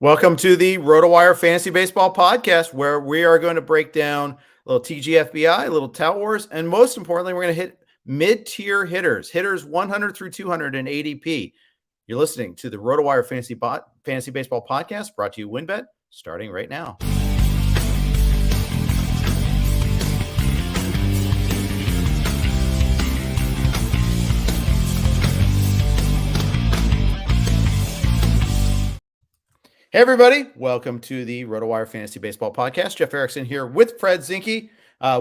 Welcome to the RotoWire Fantasy Baseball Podcast, where we are going to break down a little TGFBI, a little Tout Wars, and most importantly, we're going to hit mid-tier hitters 100 through 200 in ADP. You're listening to the RotoWire Fantasy Baseball Podcast, brought to you WinBet, starting right now. Hey, everybody. Welcome to the RotoWire Fantasy Baseball Podcast. Jeff Erickson here with Fred Zinkie.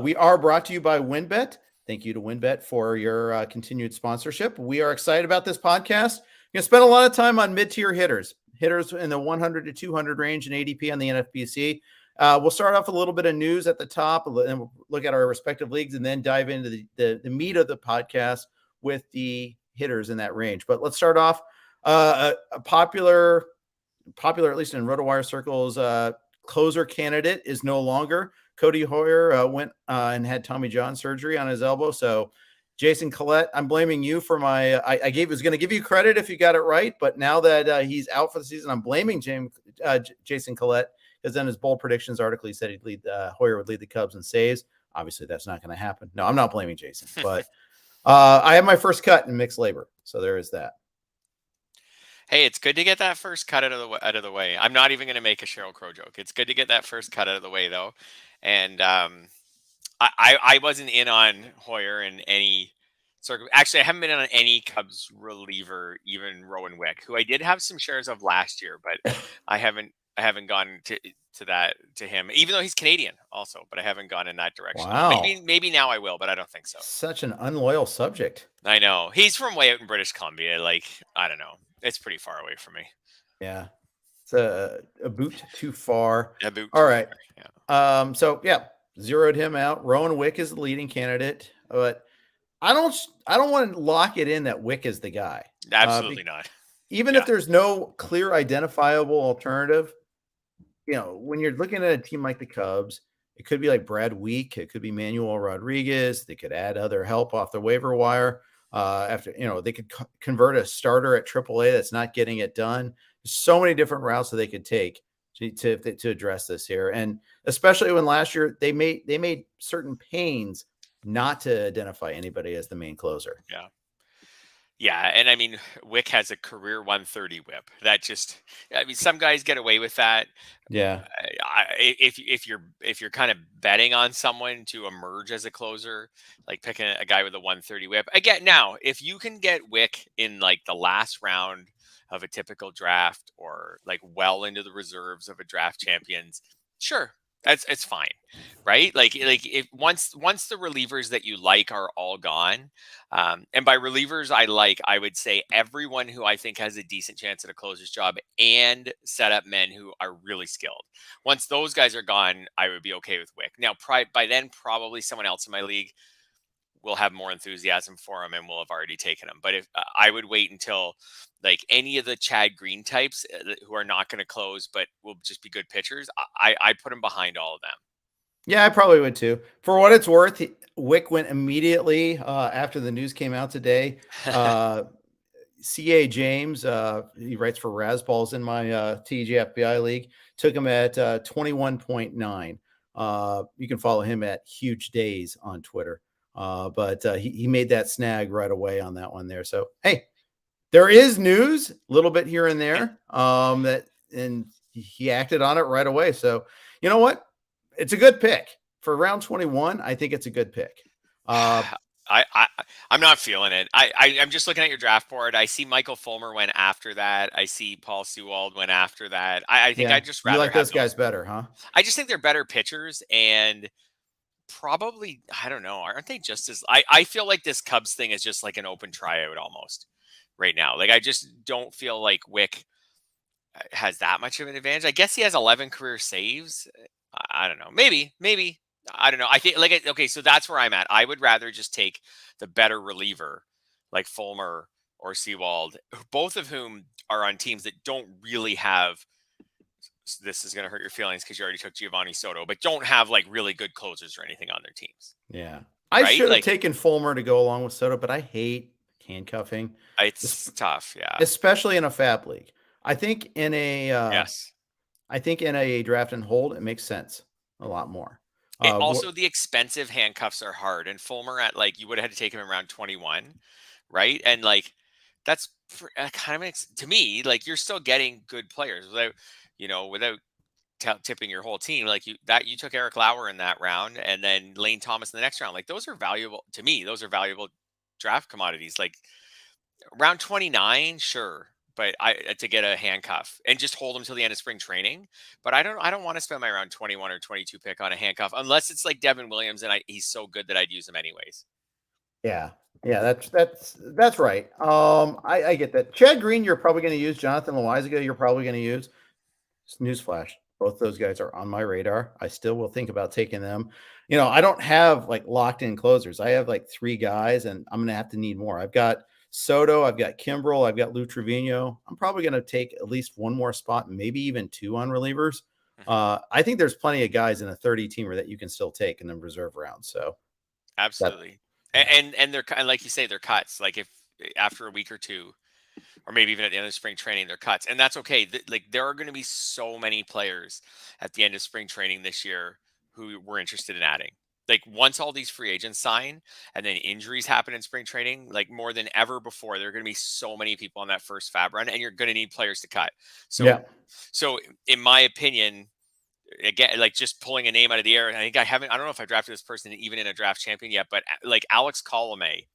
We are brought to you by WinBet. Thank you to WinBet for your continued sponsorship. We are excited about this podcast. We're going to spend a lot of time on mid-tier hitters in the 100 to 200 range in ADP on the NFBC. We'll start off with a little bit of news at the top, and we'll look at our respective leagues and then dive into the meat of the podcast with the hitters in that range. But let's start off a popular, at least in RotoWire circles, closer candidate is no longer. Cody Hoyer went and had Tommy John surgery on his elbow. So Jason Collette, I'm blaming you for my, I was going to give you credit if you got it right, but now that he's out for the season, I'm blaming Jason Collette, because then his bold predictions article, he said Hoyer would lead the Cubs in saves. Obviously that's not going to happen. No, I'm not blaming Jason, but I have my first cut in mixed labor. So there is that. Hey, it's good to get that first cut out of the way. I'm not even going to make a Sheryl Crow joke. It's good to get that first cut out of the way, though. And I wasn't in on Hoyer in any Actually, I haven't been on any Cubs reliever, even Rowan Wick, who I did have some shares of last year, but I haven't gone to him, even though he's Canadian also, but I haven't gone in that direction. Wow. Maybe now I will, but I don't think so. Such an unloyal subject. I know. He's from way out in British Columbia. Like, I don't know. It's pretty far away from me. Yeah. It's a boot too far. A boot All right. Far, yeah. So yeah, zeroed him out. Rowan Wick is the leading candidate, but I don't want to lock it in that Wick is the guy. Absolutely not. Even if there's no clear identifiable alternative, when you're looking at a team like the Cubs, it could be like Brad Week, it could be Manuel Rodriguez. They could add other help off the waiver wire. After they could convert a starter at AAA that's not getting it done. There's so many different routes that they could take to address this here, and especially when last year they made certain pains not to identify anybody as the main closer. Yeah, and I mean, Wick has a career 130 whip. Some guys get away with that. Yeah. If you're kind of betting on someone to emerge as a closer, like picking a guy with a 130 whip. Again, now, if you can get Wick in like the last round of a typical draft or like well into the reserves of a draft champions, sure. It's fine, right? Like if once the relievers that you like are all gone, and by relievers I would say everyone who I think has a decent chance at a closer's job and set up men who are really skilled. Once those guys are gone, I would be okay with Wick. Now, by then probably someone else in my league will have more enthusiasm for him and will have already taken him. But if I would wait until like any of the Chad Green types who are not going to close, but will just be good pitchers, I put him behind all of them. Yeah, I probably would too. For what it's worth, Wick went immediately after the news came out today. C.A. James, he writes for Razzballs in my TGFBI league, took him at 21.9. You can follow him at Huge Days on Twitter. But he made that snag right away on that one there. So, hey, there is news a little bit here and there and he acted on it right away. So, you know what? It's a good pick for round 21. I think it's a good pick. I'm not feeling it. I'm just looking at your draft board. I see Michael Fulmer went after that. I see Paul Sewald went after that. I think I just rather you like those guys better, huh? I just think they're better pitchers and probably, I don't know, aren't they just as I feel like this Cubs thing is just like an open tryout almost right now. Like I just don't feel like Wick has that much of an advantage. I guess he has 11 career saves. I don't know. Maybe. I don't know. I think okay, so that's where I'm at. I would rather just take the better reliever like Fulmer or Sewald, both of whom are on teams that don't really have, this is going to hurt your feelings because you already took Giovanni Soto, but don't have like really good closers or anything on their teams. Yeah. I should have taken Fulmer to go along with Soto, but I hate handcuffing. It's tough. Yeah. Especially in a FAB league. I think in a, yes. I think in a draft and hold, it makes sense a lot more. Also, the expensive handcuffs are hard. And Fulmer at like, you would have had to take him around 21, right? And like, that's kind of makes to me like you're still getting good players without, without tipping your whole team. Like you took Eric Lauer in that round, and then Elaine Thomas in the next round. Like those are valuable to me. Those are valuable draft commodities. Like round 29, sure. But to get a handcuff and just hold them till the end of spring training. But I don't want to spend my round 21 or 22 pick on a handcuff unless it's like Devin Williams and he's so good that I'd use him anyways. Yeah, that's right. I get that. Chad Green, you're probably going to use. Jonathan Loizaga, you're probably going to use. Newsflash: both those guys are on my radar. I still will think about taking them. I don't have like locked in closers. I have like 3 guys, and I'm going to have to need more. I've got Soto, I've got Kimbrel, I've got Lou Trevino. I'm probably going to take at least one more spot, maybe even 2 on relievers. I think there's plenty of guys in a 30-teamer that you can still take in the reserve round. So absolutely, and they're kind like you say, they're cuts. Like if after a week or two, or maybe even at the end of spring training, they're cuts, and that's okay. Like there are going to be so many players at the end of spring training this year who we're interested in adding. Like once all these free agents sign and then injuries happen in spring training, like more than ever before, there are going to be so many people on that first fab run, and you're going to need players to cut. So in my opinion, again, like just pulling a name out of the air, I don't know if I drafted this person even in a draft champion yet, but like Alex Colomé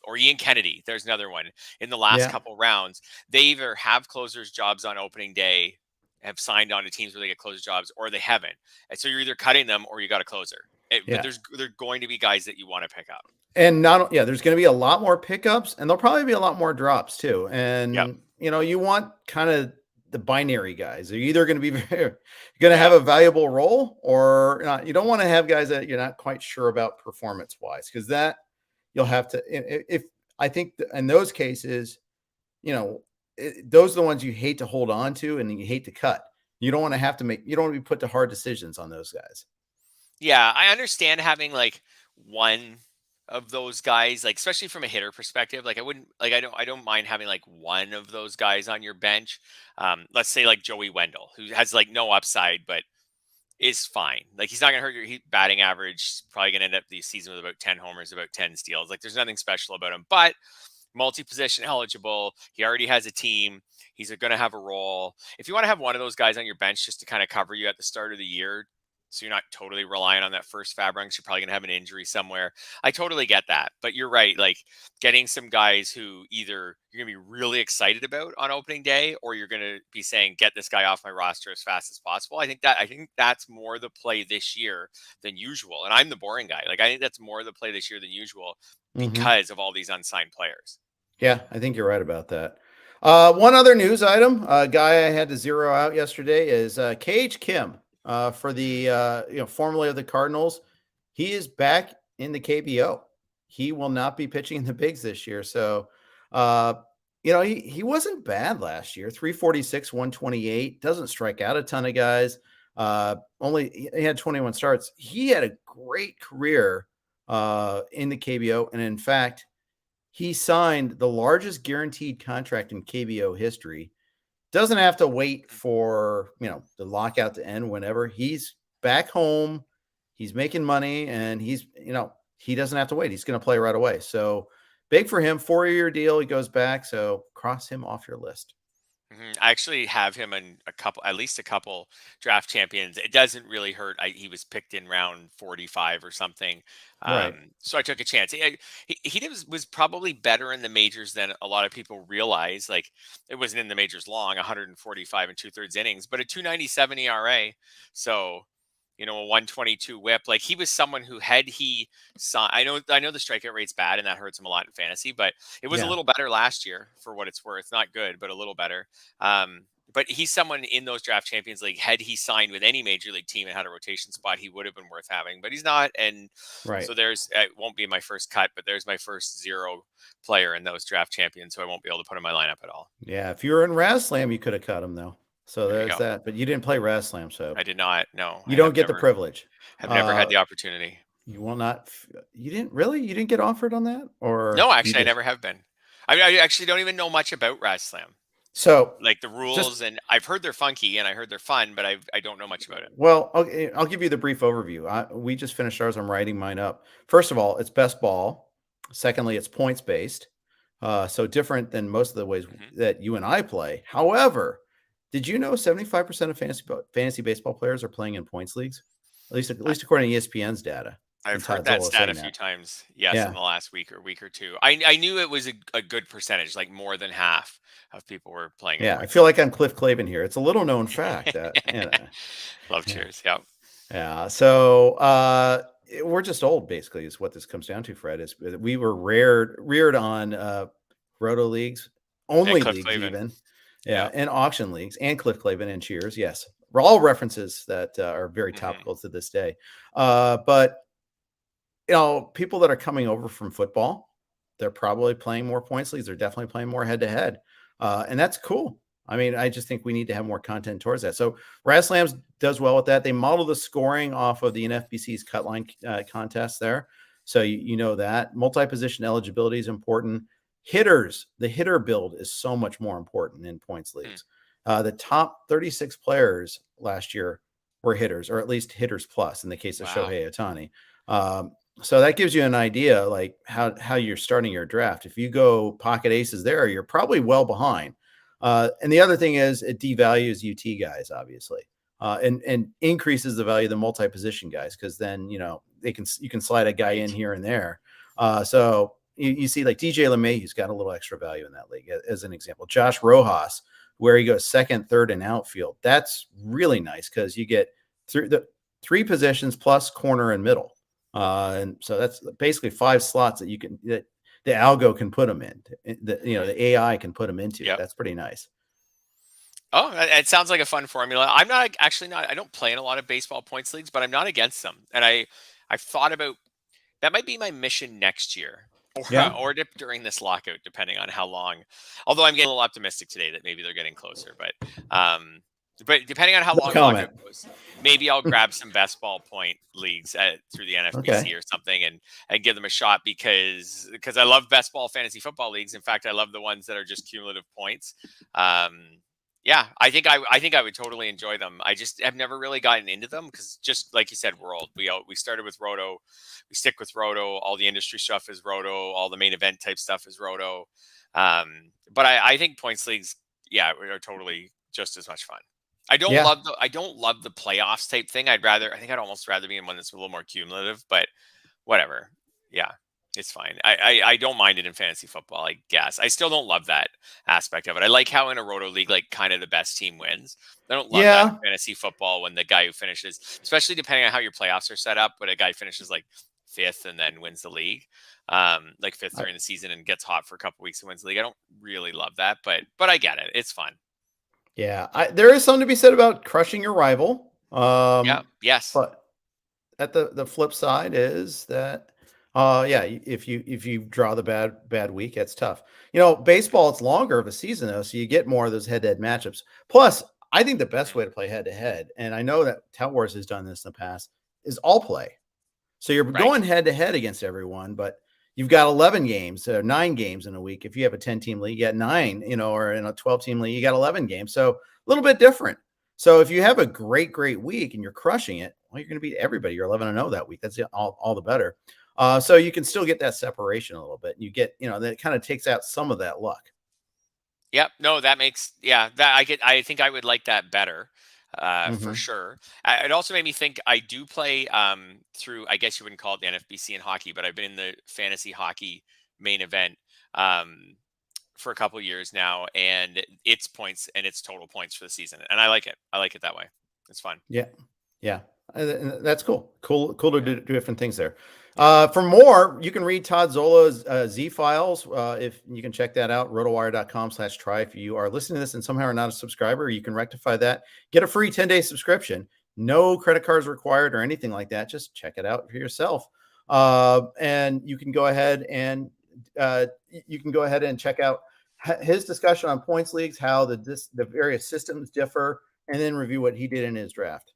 or Ian Kennedy, there's another one in the last couple rounds. They either have closers jobs on opening day, have signed on to teams where they get closer jobs, or they haven't. And so you're either cutting them or you got a closer. But there's going to be guys that you want to pick up. And there's going to be a lot more pickups, and there'll probably be a lot more drops too. And you want kind of the binary guys. They're either going to be going to have a valuable role, or not. You don't want to have guys that you're not quite sure about performance wise, because that you'll have to. If I think in those cases, those are the ones you hate to hold on to and you hate to cut. You don't want to have to you don't want to be put to hard decisions on those guys. Yeah, I understand having like one of those guys, like especially from a hitter perspective. Like I don't mind having like one of those guys on your bench. Let's say like Joey Wendell, who has like no upside, but is fine. Like he's not going to hurt your batting average. Probably going to end up the season with about 10 homers, about 10 steals. Like there's nothing special about him, but multi-position eligible. He already has a team. He's going to have a role. If you want to have one of those guys on your bench just to kind of cover you at the start of the year, so you're not totally relying on that first fab run, because you're probably going to have an injury somewhere. I totally get that. But you're right. Like getting some guys who either you're going to be really excited about on opening day, or you're going to be saying, get this guy off my roster as fast as possible. I think that's more the play this year than usual. And I'm the boring guy. Like I think that's more the play this year than usual because of all these unsigned players. Yeah, I think you're right about that. One other news item, a guy I had to zero out yesterday is KH Kim. For the formerly of the Cardinals, he is back in the KBO. He will not be pitching in the bigs this year. So, he wasn't bad last year. 346, 128. Doesn't strike out a ton of guys. He had 21 starts. He had a great career in the KBO, and in fact, he signed the largest guaranteed contract in KBO history. Doesn't have to wait for, the lockout to end whenever. He's back home. He's making money, and he doesn't have to wait. He's going to play right away. So big for him. 4-year deal. He goes back. So cross him off your list. I actually have him in at least a couple draft champions. It doesn't really hurt. He was picked in round 45 or something. Right. So I took a chance. He was probably better in the majors than a lot of people realize. Like it wasn't in the majors long, 145 and 2/3 innings, but a 2.97 ERA. So, a 122 whip. Like he was someone who had he saw. I know the strikeout rate's bad and that hurts him a lot in fantasy, but it was a little better last year for what it's worth. Not good, but a little better. But he's someone in those draft champions league. Had he signed with any major league team and had a rotation spot, he would have been worth having, but he's not. And so it won't be my first cut, but there's my first zero player in those draft champions. So I won't be able to put in my lineup at all. Yeah. If you were in Raz Slam, you could have cut him though. So there's that, but you didn't play Raz Slam, so I did not. No, you don't get the privilege. I've never had the opportunity. You will not. You didn't get offered on that, or no? Actually, I never have been. I actually don't even know much about Raz Slam. So Like the just rules, and I've heard they're funky and I heard they're fun, but I don't know much about it. well, I'll give you the brief overview. We just finished ours. I'm writing mine up. First of all, it's best ball. Secondly, it's points based. So different than most of the ways Hmm. that you and I play. However, did you know 75% of fantasy baseball players are playing in points leagues? At least according to ESPN's data. And I've heard Todd that Zola stat a saying few that. times. Yes, in Yeah. the last week or two. I knew it was a good percentage, like more than half of people were playing in Yeah. I points feel like leagues. I'm Cliff Clavin here. It's a little known fact. Love Yeah. cheers. Yeah. Yeah. So we're just old, basically, is what this comes down to, Fred. Is we were reared on roto leagues, And only Cliff leagues, Clavin. even. Yeah. Yeah, and auction leagues, and Cliff Clavin and Cheers. Yes, we're all references that are very Hmm. topical to this day. But people that are coming over from football, they're probably playing more points leagues. They're definitely playing more head to head, and that's cool. I mean, I just think we need to have more content towards that. So Slams does well with that. They model the scoring off of the NFBC's cut line contest there. So you know that multi-position eligibility is important. Hitters, the hitter build is so much more important in points Hmm. leagues. The top 36 players last year were hitters, or at least hitters plus in the case of Wow. Shohei Ohtani. So that gives you an idea like how you're starting your draft. If you go pocket aces there, you're probably well behind. And the other thing is it devalues UT guys, obviously, and increases the value of the multi-position guys because then you can slide a guy in Right. here and there. So you see like DJ LeMahieu's got a little extra value in that league as an example. Josh Rojas, where he goes second, third, and outfield. That's really nice because you get through the three positions plus corner and middle. And so that's basically 5 slots that the algo can put them in. Hmm. The AI can put them into. Yep. That's pretty nice. Oh, it sounds like a fun formula. I'm not actually not. I don't play in a lot of baseball points leagues, but I'm not against them. And I've thought about that might be my mission next year, or Yeah. during this lockout, depending on how long. Although I'm getting a little optimistic today that maybe they're getting closer, but depending on how No long the lockout comment. goes, maybe I'll grab some best ball point leagues through the Okay. NFBC or something and give them a shot because I love best ball fantasy football leagues. In fact, I love the ones that are just cumulative points. Um, yeah, I think I would totally enjoy them. I just have never really gotten into them because just like you said, we're old. We started with Roto, we stick with Roto. All the industry stuff is Roto. All the main event type stuff is Roto. But I think points leagues, yeah, are totally just as much fun. Yeah. I don't love the playoffs type thing. I think I'd almost rather be in one that's a little more cumulative, but whatever. Yeah, it's fine. I don't mind it in fantasy football, I guess. I still don't love that aspect of it. I like how in a roto league, like kind of the best team wins. I don't love that in Yeah. fantasy football when the guy who finishes, especially depending on how your playoffs are set up, but a guy finishes like fifth and then wins the league, like fifth I, during the season and gets hot for a couple weeks and wins the league. I don't really love that, but I get it. It's fun. yeah. There is something to be said about crushing your rival. Yeah. Yes. But at the flip side is that yeah, if you draw the bad week, it's tough. Baseball, it's longer of a season though, so you get more of those head-to-head matchups. Plus, I think the best Mhm. way to play head-to-head, and I know that Tout Wars has done this in the past, is all play. So you're Right. going head-to-head against everyone, but you've got 11 games or 9 games in a week. If you have a 10-team league, you got 9, or in a 12-team league, you got 11 games. So a little bit different. So if you have a great week and you're crushing it, well, you're going to beat everybody. You're 11-0 that week. That's all the better. So you can still get that separation a little bit. You get, that kind of takes out some of that luck. Yep. No, that makes yeah. I think I would like that better, for Mm-hmm. sure. It also made me think. I do play through. I guess you wouldn't call it the NFBC in hockey, but I've been in the fantasy hockey main event for a couple years now, and it's points and it's total points for the season, and I like it. I like it that way. It's fun. Yeah. Yeah. That's cool. Cool to Yeah. do different things there. Yeah. For more, you can read Todd Zola's Z files. If you can check that out, rotowire.com/try. If you are listening to this and somehow are not a subscriber, you can rectify that. Get a free 10-day subscription. No credit cards required or anything like that. Just check it out for yourself. And you can go ahead and check out his discussion on points leagues, how the various systems differ, and then review what he did in his draft.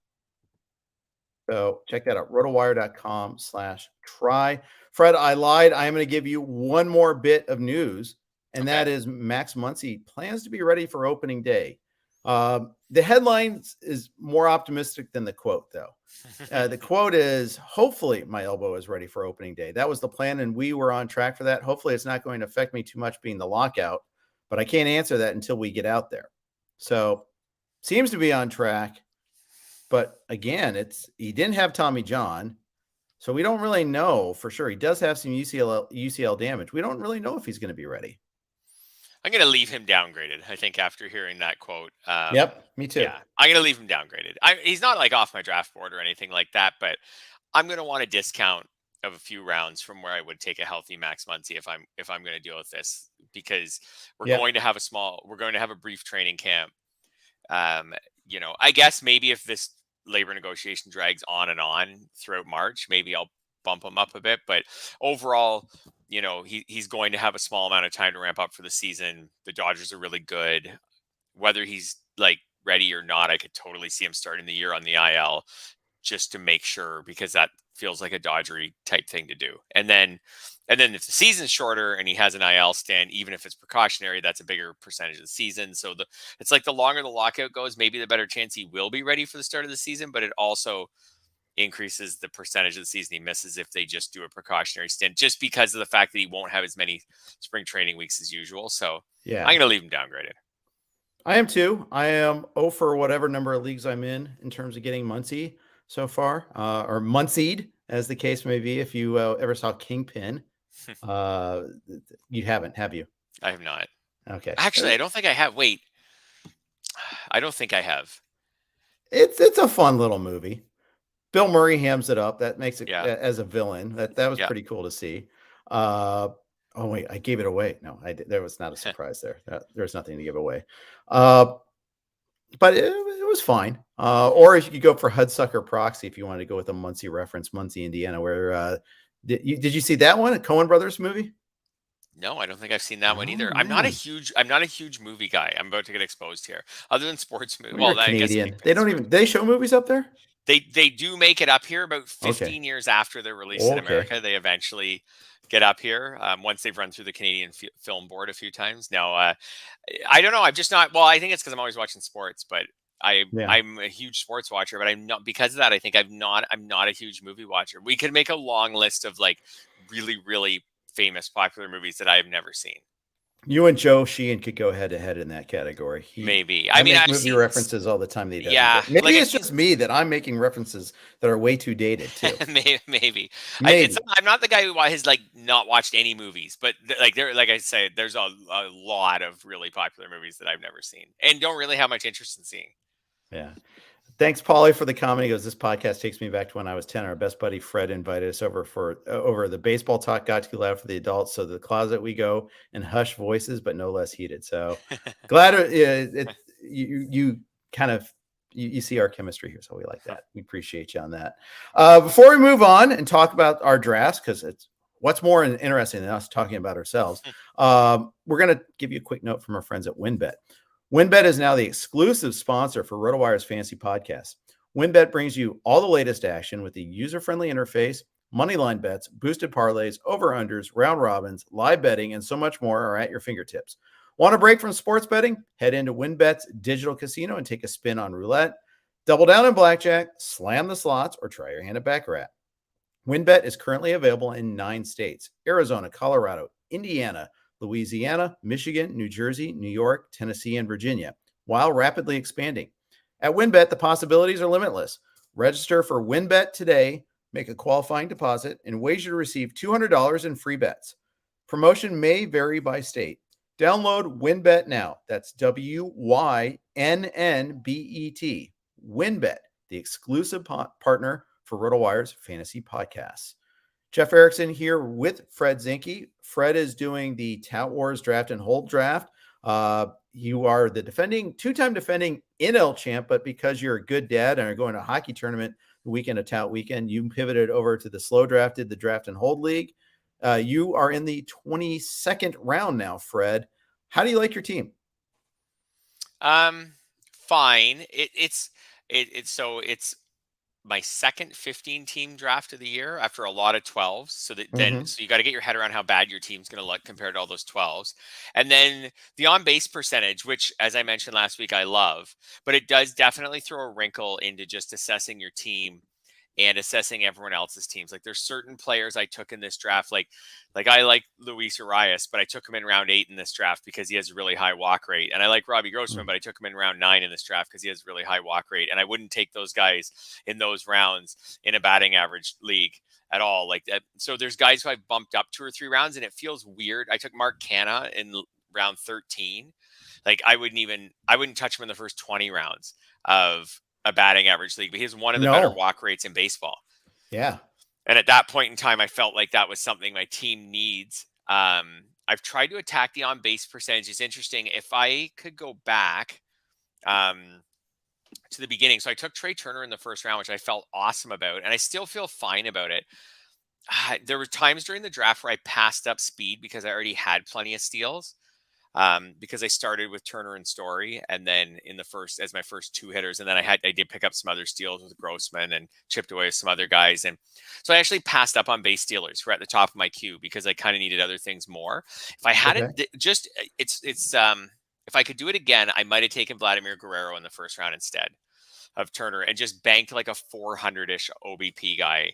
So check that out, rotowire.com/try. Fred, I lied. I am going to give you one more bit of news. and Okay. that is Max Muncie plans to be ready for opening day. The headline is more optimistic than the quote, though. The quote is, hopefully my elbow is ready for opening day. That was the plan, and we were on track for that. Hopefully it's not going to affect me too much being the lockout, but I can't answer that until we get out there. So seems to be on track. But again, he didn't have Tommy John, so we don't really know for sure. He does have some UCL damage. We don't really know if he's going to be ready. I'm going to leave him downgraded, I think, after hearing that quote. Yep, me too. Yeah, I'm going to leave him downgraded. He's not like off my draft board or anything like that, but I'm going to want a discount of a few rounds from where I would take a healthy Max Muncy if I'm going to deal with this, because we're going to have a brief training camp. I guess maybe if this labor negotiation drags on and on throughout March, maybe I'll bump him up a bit. But overall, he's going to have a small amount of time to ramp up for the season. The Dodgers are really good. Whether he's like ready or not, I could totally see him starting the year on the IL just to make sure, because that feels like a Dodgery type thing to do. And then if the season's shorter and he has an IL stand, even if it's precautionary, that's a bigger percentage of the season. So it's like the longer the lockout goes, maybe the better chance he will be ready for the start of the season, but it also increases the percentage of the season he misses if they just do a precautionary stint, just because of the fact that he won't have as many spring training weeks as usual. So yeah, I'm going to leave him downgraded. I am too. I am 0 for whatever number of leagues I'm in terms of getting Muncie so far, or Muncied, as the case may be. If you ever saw Kingpin, you haven't, have you? I have not. Okay. Actually, I don't think I have. Wait, I don't think I have. It's a fun little movie. Bill Murray hams it up. That makes it as a villain. That was pretty cool to see. Oh wait, I gave it away. No, I did. There was not a surprise there. There's nothing to give away. But it was fine. Or if you could go for Hudsucker Proxy, if you wanted to go with a Muncie reference, Muncie, Indiana, where did you see that one, a Coen Brothers movie? No, I don't think I've seen that one either. I'm not a huge movie guy. I'm about to get exposed here. Other than sports movies. Well, Canadian. They show movies up there? They do make it up here about 15 years after they're released in America. They eventually get up here once they've run through the Canadian Film Board a few times. Now, I don't know. I'm just not. Well, I think it's because I'm always watching sports, but I'm a huge sports watcher. But I'm not, because of that. I think I'm not a huge movie watcher. We could make a long list of like really, really famous, popular movies that I have never seen. You and Joe Sheehan could go head to head in that category. Maybe. I mean, I've movie references all the time. Maybe it's just me that I'm making references that are way too dated too. maybe. I'm not the guy who has like not watched any movies, but like I say, there's a lot of really popular movies that I've never seen and don't really have much interest in seeing. Yeah. Thanks, Paulie, for the comment. He goes, this podcast takes me back to when I was 10. Our best buddy Fred invited us over the baseball talk got too loud for the adults. So to the closet we go and hush voices, but no less heated. So glad you kind of you see our chemistry here. So we like that. We appreciate you on that. Before we move on and talk about our drafts, because it's what's more interesting than us talking about ourselves, we're going to give you a quick note from our friends at WynnBET. WynnBET is now the exclusive sponsor for RotoWire's Fantasy Podcast. WynnBET brings you all the latest action with the user-friendly interface, moneyline bets, boosted parlays, over-unders, round robins, live betting, and so much more are at your fingertips. Want a break from sports betting? Head into WynnBET's digital casino and take a spin on roulette. Double down in blackjack, slam the slots, or try your hand at baccarat. WynnBET is currently available in 9 states: Arizona, Colorado, Indiana, Louisiana, Michigan, New Jersey, New York, Tennessee, and Virginia, while rapidly expanding. At WynnBET, the possibilities are limitless. Register for WynnBET today, make a qualifying deposit, and wager to receive $200 in free bets. Promotion may vary by state. Download WynnBET now. That's WYNNBET. WynnBET, the exclusive partner for RotoWire's Fantasy Podcasts. Jeff Erickson here with Fred Zinkie. Fred is doing the Tout Wars draft and hold draft. You are the two-time defending NL champ, but because you're a good dad and are going to a hockey tournament the weekend of Tout Weekend, you pivoted over to the slow drafted, the draft and hold league. You are in the 22nd round now, Fred. How do you like your team? Fine. It's my second 15 team draft of the year after a lot of 12s. So that Mm-hmm. so you got to get your head around how bad your team's going to look compared to all those 12s. And then the on base percentage, which as I mentioned last week, I love, but it does definitely throw a wrinkle into just assessing your team and assessing everyone else's teams. Like there's certain players I took in this draft, like I like Luis Arias, but I took him in round 8 in this draft because he has a really high walk rate. And I like Robbie Grossman, but I took him in round 9 in this draft because he has a really high walk rate. And I wouldn't take those guys in those rounds in a batting average league at all. Like that. So there's guys who I've bumped up 2 or 3 rounds, and it feels weird. I took Mark Canha in round 13. Like I wouldn't touch him in the first 20 rounds of a batting average league, but he has one of the better No. walk rates in baseball. Yeah. And at that point in time, I felt like that was something my team needs. I've tried to attack the on base percentage. It's interesting. If I could go back to the beginning, so I took Trey Turner in the first round, which I felt awesome about, and I still feel fine about it. There were times during the draft where I passed up speed because I already had plenty of steals. Because I started with Turner and Story, and then in the first as my first 2 hitters, and then I did pick up some other steals with Grossman and chipped away with some other guys, and so I actually passed up on base stealers who were at the top of my queue because I kind of needed other things more. If I had it, just it's if I could do it again, I might have taken Vladimir Guerrero in the first round instead of Turner and just banked like a 400-ish OBP guy.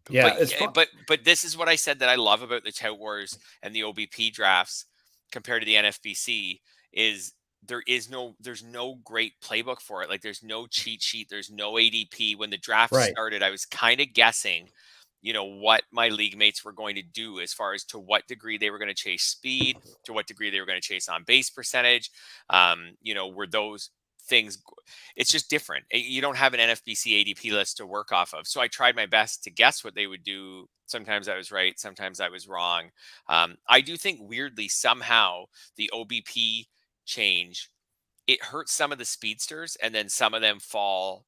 Yeah, But it's fun. but this is what I said that I love about the Tout Wars and the OBP drafts compared to the NFBC is there's no great playbook for it. Like there's no cheat sheet, there's no ADP. When the draft Right. started, I was kind of guessing, what my league mates were going to do as far as to what degree they were going to chase speed, to what degree they were going to chase on base percentage. Were those things, it's just different. You don't have an NFBC ADP list to work off of. So I tried my best to guess what they would do. Sometimes I was right, sometimes I was wrong. I do think weirdly somehow the OBP change, it hurts some of the speedsters, and then some of them fell,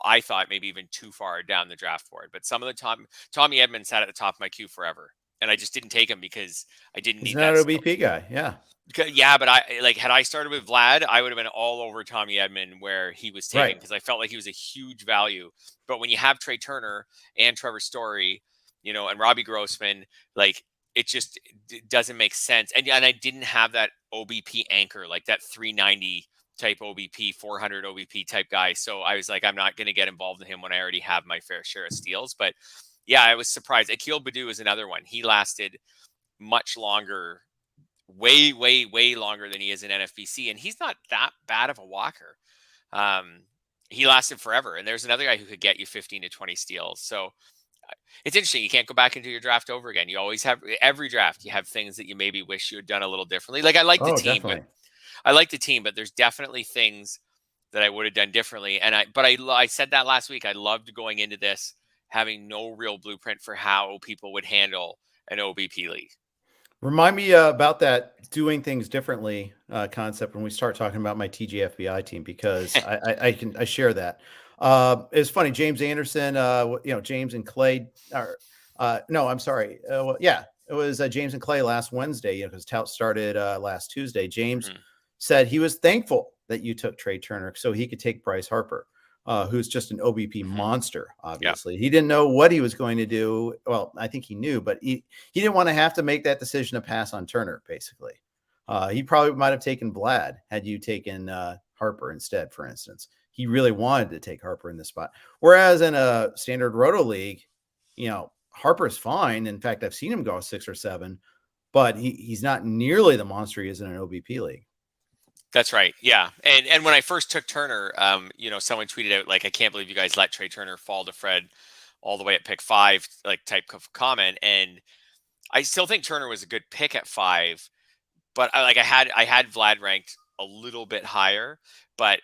I thought maybe even too far down the draft board. But some of the Tommy Edmund sat at the top of my queue forever, and I just didn't take him because I didn't He's need not that an skill. OBP guy. Yeah. Yeah, but had I started with Vlad, I would have been all over Tommy Edmund where he was taken because I felt like he was a huge value. But when you have Trey Turner and Trevor Story, and Robbie Grossman, like it just doesn't make sense. And I didn't have that OBP anchor, like that 390 type OBP, 400 OBP type guy. So I was like, I'm not going to get involved in him when I already have my fair share of steals. But yeah, I was surprised. Akil Baddoo is another one. He lasted much longer, way longer than he is in NFBC, and he's not that bad of a walker. He lasted forever, and there's another guy who could get you 15 to 20 steals. So it's interesting. You can't go back into your draft over again. You always have, every draft you have things that you maybe wish you had done a little differently. Like I like the team, Definitely. but there's definitely things that I would have done differently. And I said that last week. I loved going into this having no real blueprint for how people would handle an OBP league. Remind me about that doing things differently concept when we start talking about my TGFBI team, because I share that. It's funny, James Anderson, James and Clay no, I'm sorry. It was James and Clay last Wednesday, because Tout started last Tuesday. James said he was thankful that you took Trey Turner so he could take Bryce Harper, who's just an OBP monster. Obviously, he didn't know what he was going to do. Well, I think he knew, but he didn't want to have to make that decision to pass on Turner. Basically, he probably might have taken Vlad had you taken Harper instead, for instance. He really wanted to take Harper in this spot. Whereas in a standard roto league, Harper's fine. In fact, I've seen him go 6 or 7, but he's not nearly the monster he is in an OBP league. That's right. Yeah. And when I first took Turner, someone tweeted out, like, I can't believe you guys let Trey Turner fall to Fred all the way at pick 5, like type of comment. And I still think Turner was a good pick at 5, but I had Vlad ranked a little bit higher, but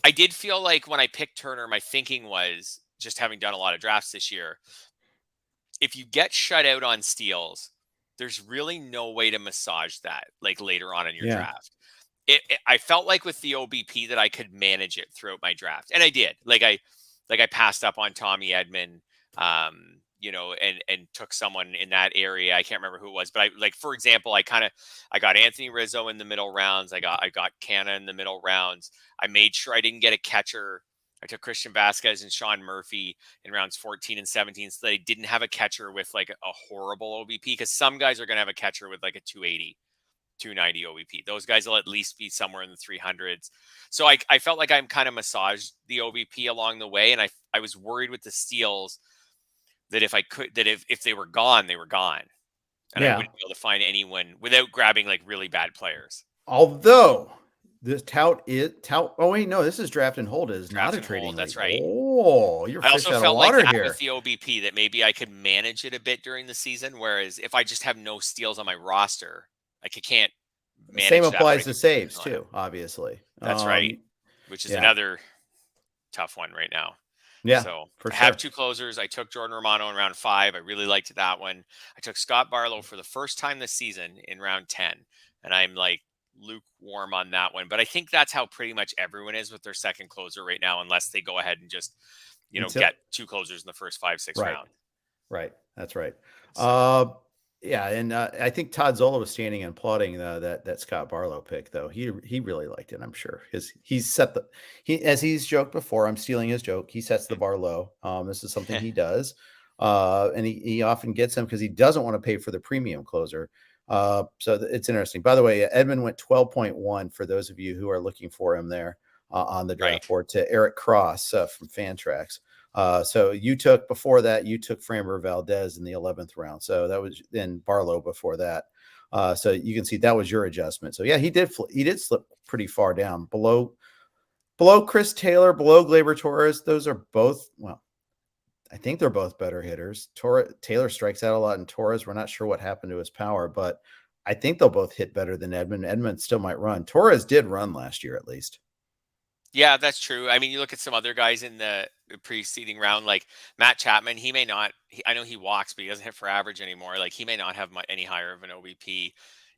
I did feel like when I picked Turner, my thinking was, just having done a lot of drafts this year, if you get shut out on steals, there's really no way to massage that like later on in your draft. I felt like with the OBP that I could manage it throughout my draft, and I did. Like I passed up on Tommy Edmund, and took someone in that area. I can't remember who it was, but for example, I got Anthony Rizzo in the middle rounds. I got Canha in the middle rounds. I made sure I didn't get a catcher. I took Christian Vasquez and Sean Murphy in rounds 14 and 17, so they didn't have a catcher with like a horrible OBP, because some guys are going to have a catcher with like a 280, 290 OBP. Those guys will at least be somewhere in the 300s. So I felt like I'm kind of massaged the OBP along the way, and I was worried with the steals that if they were gone, they were gone. And I wouldn't be able to find anyone without grabbing like really bad players. Although this tout. Oh wait, no, this is draft and hold. It is not a trading league. That's right. Oh, you're fish out of water here. With the OBP, that maybe I could manage it a bit during the season. Whereas if I just have no steals on my roster, like I can't manage. Same applies to saves too, obviously. That's right. Which is another tough one right now. Yeah. So I have 2 closers. I took Jordan Romano in round 5. I really liked that one. I took Scott Barlow for the first time this season in round 10. And I'm like lukewarm on that one. But I think that's how pretty much everyone is with their second closer right now, unless they go ahead and just, get 2 closers in the first 5-6 rounds. Right. That's right. So. Yeah, and I think Todd Zola was standing and applauding that Scott Barlow pick, though. He really liked it, I'm sure. As he's joked before, I'm stealing his joke. He sets the bar low. This is something he does, and he often gets them because he doesn't want to pay for the premium closer. So it's interesting. By the way, Edmund went 12.1 for those of you who are looking for him there on the draft board to Eric Cross from Fantrax. So you took Framber Valdez in the 11th round. So that was then Barlow before that. So you can see that was your adjustment. So yeah, he did slip pretty far down below Chris Taylor, below Gleyber Torres. Those are both, well, I think they're both better hitters. Taylor strikes out a lot, and Torres, we're not sure what happened to his power, but I think they'll both hit better than Edmund. Edmund still might run. Torres did run last year, at least. Yeah, that's true. I mean, you look at some other guys in the preceding round, like Matt Chapman. He may not. I know he walks, but he doesn't hit for average anymore. Like he may not have any higher of an OBP.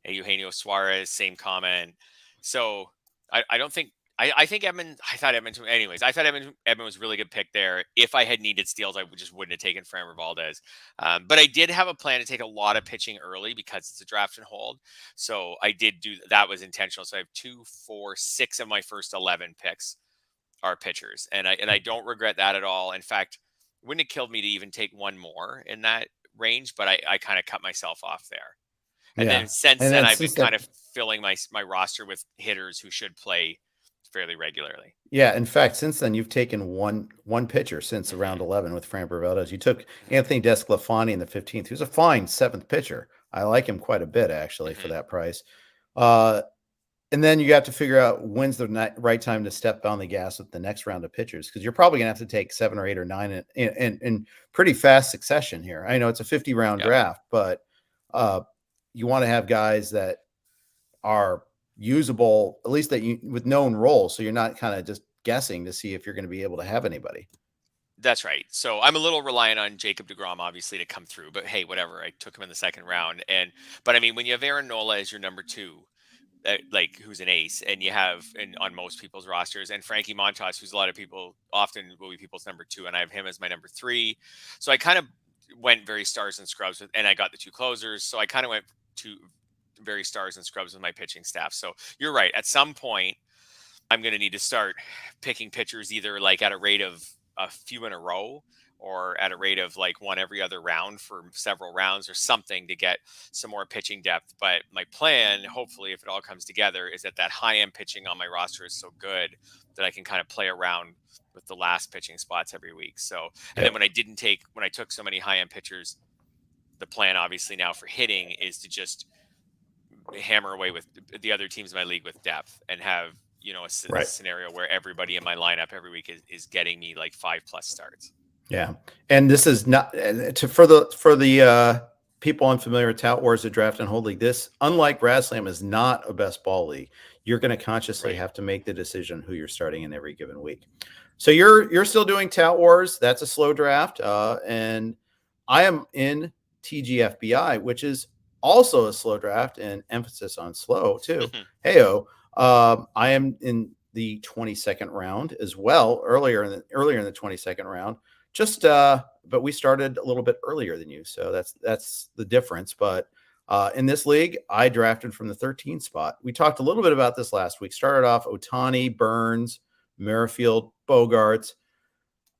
Eugenio Suarez, same comment. So I don't think. I think Edmund. I thought Edmund. Anyways, I thought Edmund was a really good pick there. If I had needed steals, I just wouldn't have taken Framber Valdez. But I did have a plan to take a lot of pitching early because it's a draft and hold. So I did do that. Was intentional. So I have 2, 4, 6 of my first 11 picks are pitchers, and I don't regret that at all. In fact, it wouldn't have killed me to even take one more in that range, but I kind of cut myself off there. And then since then I've been kind of filling my roster with hitters who should play fairly regularly. Yeah, in fact, since then you've taken one pitcher since round 11 with Framber Valdez. You took Anthony Desclafani in the 15th. He was a fine 7th pitcher. I like him quite a bit actually for that price. And then you got to figure out when's the right time to step on the gas with the next round of pitchers, because you're probably gonna have to take 7 or 8 or 9 in pretty fast succession here. I know it's a 50-round draft, but you want to have guys that are usable, at least with known roles, so you're not kind of just guessing to see if you're going to be able to have anybody. That's right. So I'm a little reliant on Jacob deGrom, obviously, to come through. But hey, whatever. I took him in the 2nd round, but I mean, when you have Aaron Nola as your number 2, who's an ace, and you have on most people's rosters, and Frankie Montas, who's often will be people's number 2, and I have him as my number 3. So I kind of went very stars and scrubs and I got the 2 closers. So I kind of went to very stars and scrubs with my pitching staff. So you're right. At some point, I'm going to need to start picking pitchers either like at a rate of a few in a row, or at a rate of like one every other round for several rounds or something to get some more pitching depth. But my plan, hopefully, if it all comes together, is that high-end pitching on my roster is so good that I can kind of play around with the last pitching spots every week. So, and then when I took so many high-end pitchers, the plan obviously now for hitting is to just hammer away with the other teams in my league with depth and have, a scenario where everybody in my lineup every week is getting me like 5+ starts. Yeah. And this is not for the people unfamiliar with Tout Wars, the draft and hold league. This, unlike Raslam, is not a best ball league. You're going to consciously have to make the decision who you're starting in every given week. So you're still doing Tout Wars. That's a slow draft. And I am in TGFBI, which is also a slow draft, and emphasis on slow too. Heyo. I am in the 22nd round as well, earlier in the 22nd round. But we started a little bit earlier than you, so that's the difference. But in this league, I drafted from the 13th spot. We talked a little bit about this last week. Started off Ohtani, Burns, Merrifield, Bogarts.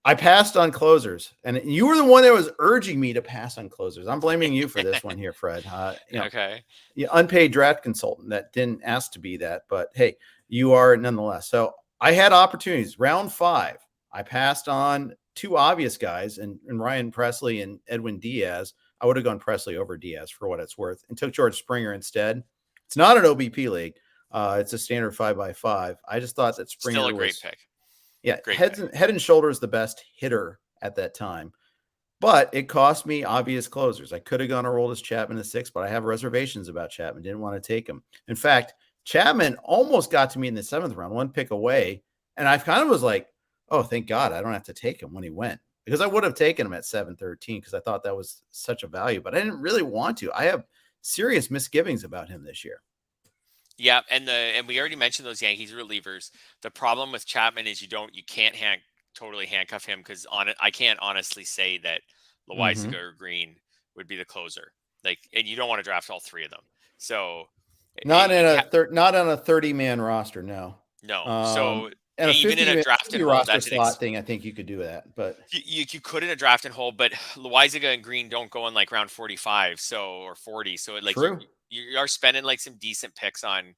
I passed on closers, and you were the one that was urging me to pass on closers. I'm blaming you for this one here, Fred. Okay. Unpaid draft consultant that didn't ask to be that, but hey, you are nonetheless. So I had opportunities. Round 5, I passed on 2 obvious guys, and Ryan Presley and Edwin Diaz. I would have gone Presley over Diaz for what it's worth, and took George Springer instead. It's not an OBP league. It's a standard 5x5. I just thought that Springer still a great pick. Yeah, head and shoulders the best hitter at that time. But it cost me obvious closers. I could have gone Aroldis Chapman at 6, but I have reservations about Chapman. Didn't want to take him. In fact, Chapman almost got to me in the 7th round, 1 pick away. And I kind of was like, oh, thank God I don't have to take him when he went. Because I would have taken him at 7-13 because I thought that was such a value. But I didn't really want to. I have serious misgivings about him this year. Yeah, and we already mentioned those Yankees relievers. The problem with Chapman is you can't totally handcuff him because I can't honestly say that Loizaga or Green would be the closer. Like, and you don't want to draft all 3 of them. So not on a 30-man roster, no. So and even in a draft and hold, roster slot thing, I think you could do that. But you could in a draft and hold, but Loizaga and Green don't go in like round 45, or 40. So like you are spending like some decent picks on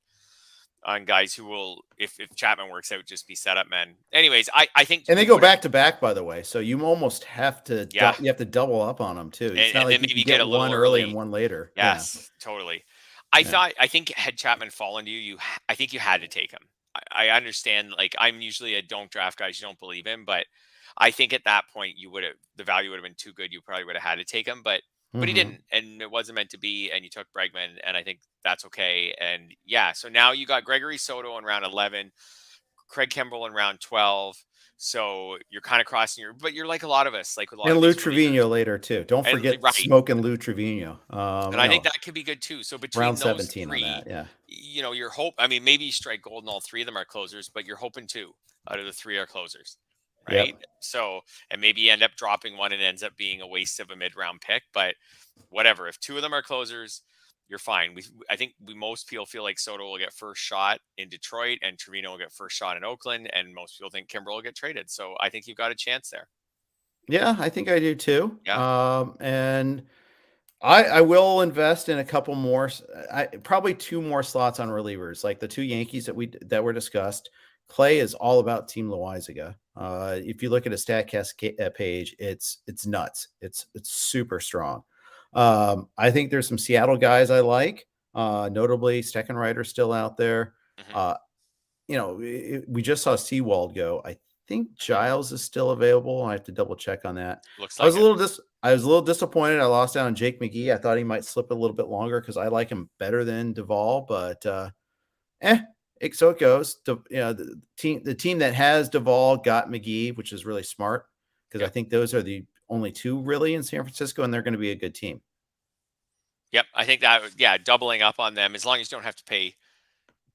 guys who will, if Chapman works out, just be setup men. Anyways, I think, and they go back to back, by the way. So you almost have to, you have to double up on them too. It's not like maybe you get one early and one later. Yes, totally. I think had Chapman fallen to you, I think you had to take him. I understand. Like, I'm usually a don't draft guys you don't believe in, but I think at that point the value would have been too good. You probably would have had to take him, but he didn't, and it wasn't meant to be. And you took Bregman, and I think that's okay. And so now you got Gregory Soto in round 11, Craig Kimbrell in round 12. So you're kind of crossing but you're like a lot of us, like with a lot and of Lou Trevino later too. Don't forget smoking Lou Trevino. And I think that could be good too. So between round those 17 3, on that, your hope. I mean, maybe you strike gold and all 3 of them are closers, but you're hoping 2 out of the 3 are closers. Right. Yep. So, and maybe you end up dropping one and it ends up being a waste of a mid-round pick, but whatever. If 2 of them are closers, you're fine. I think most people feel like Soto will get first shot in Detroit and Trevino will get first shot in Oakland, and most people think Kimbrell will get traded. So I think you've got a chance there. Yeah, I think I do too. Yeah. And I will invest in a couple more, probably 2 more slots on relievers, like the 2 Yankees that were discussed. Clay is all about Team Loizaga. If you look at a StatCast page, it's nuts. It's super strong. I think there's some Seattle guys I like, notably Steckenrider still out there. We just saw Seawald go. I think Giles is still available. I have to double check on that. I was a little disappointed. I lost out on Jake McGee. I thought he might slip a little bit longer because I like him better than Duvall, but so it goes. The team that has Duvall got McGee, which is really smart because I think those are the only 2 really in San Francisco, and they're going to be a good team. Yep, I think that doubling up on them as long as you don't have to pay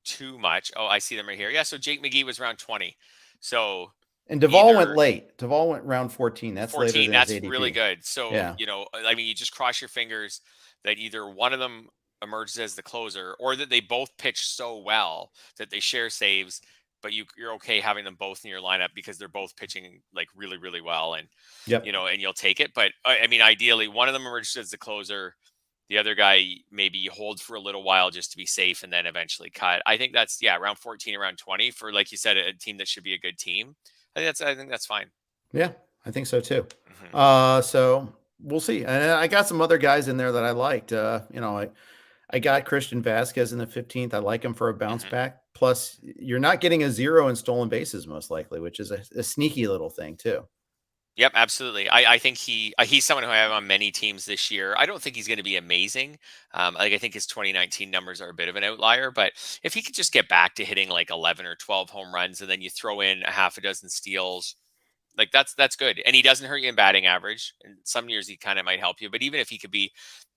too much. Oh, I see them right here. Yeah, so Jake McGee was round 20. So and Duvall went late. Duvall went round 14. That's 14. Later than That's his ADP. really good. So I mean, you just cross your fingers that either one of them emerges as the closer, or that they both pitch so well that they share saves, but you're okay having them both in your lineup because they're both pitching like really, really well, and and you'll take it. But I mean, ideally, one of them emerges as the closer. The other guy maybe you hold for a little while just to be safe and then eventually cut. I think that's around 14, around 20 for, like you said, a team that should be a good team. I think that's fine. Yeah, I think so too. So we'll see. And I got some other guys in there that I liked. I got Christian Vasquez in the 15th. I like him for a bounce back. Plus, you're not getting a 0 in stolen bases most likely, which is a sneaky little thing too. Yep, absolutely. I think he's someone who I have on many teams this year. I don't think he's going to be amazing. I think his 2019 numbers are a bit of an outlier, but if he could just get back to hitting like 11 or 12 home runs, and then you throw in a half a dozen steals, like that's good. And he doesn't hurt you in batting average. And some years he kind of might help you, but even if he could be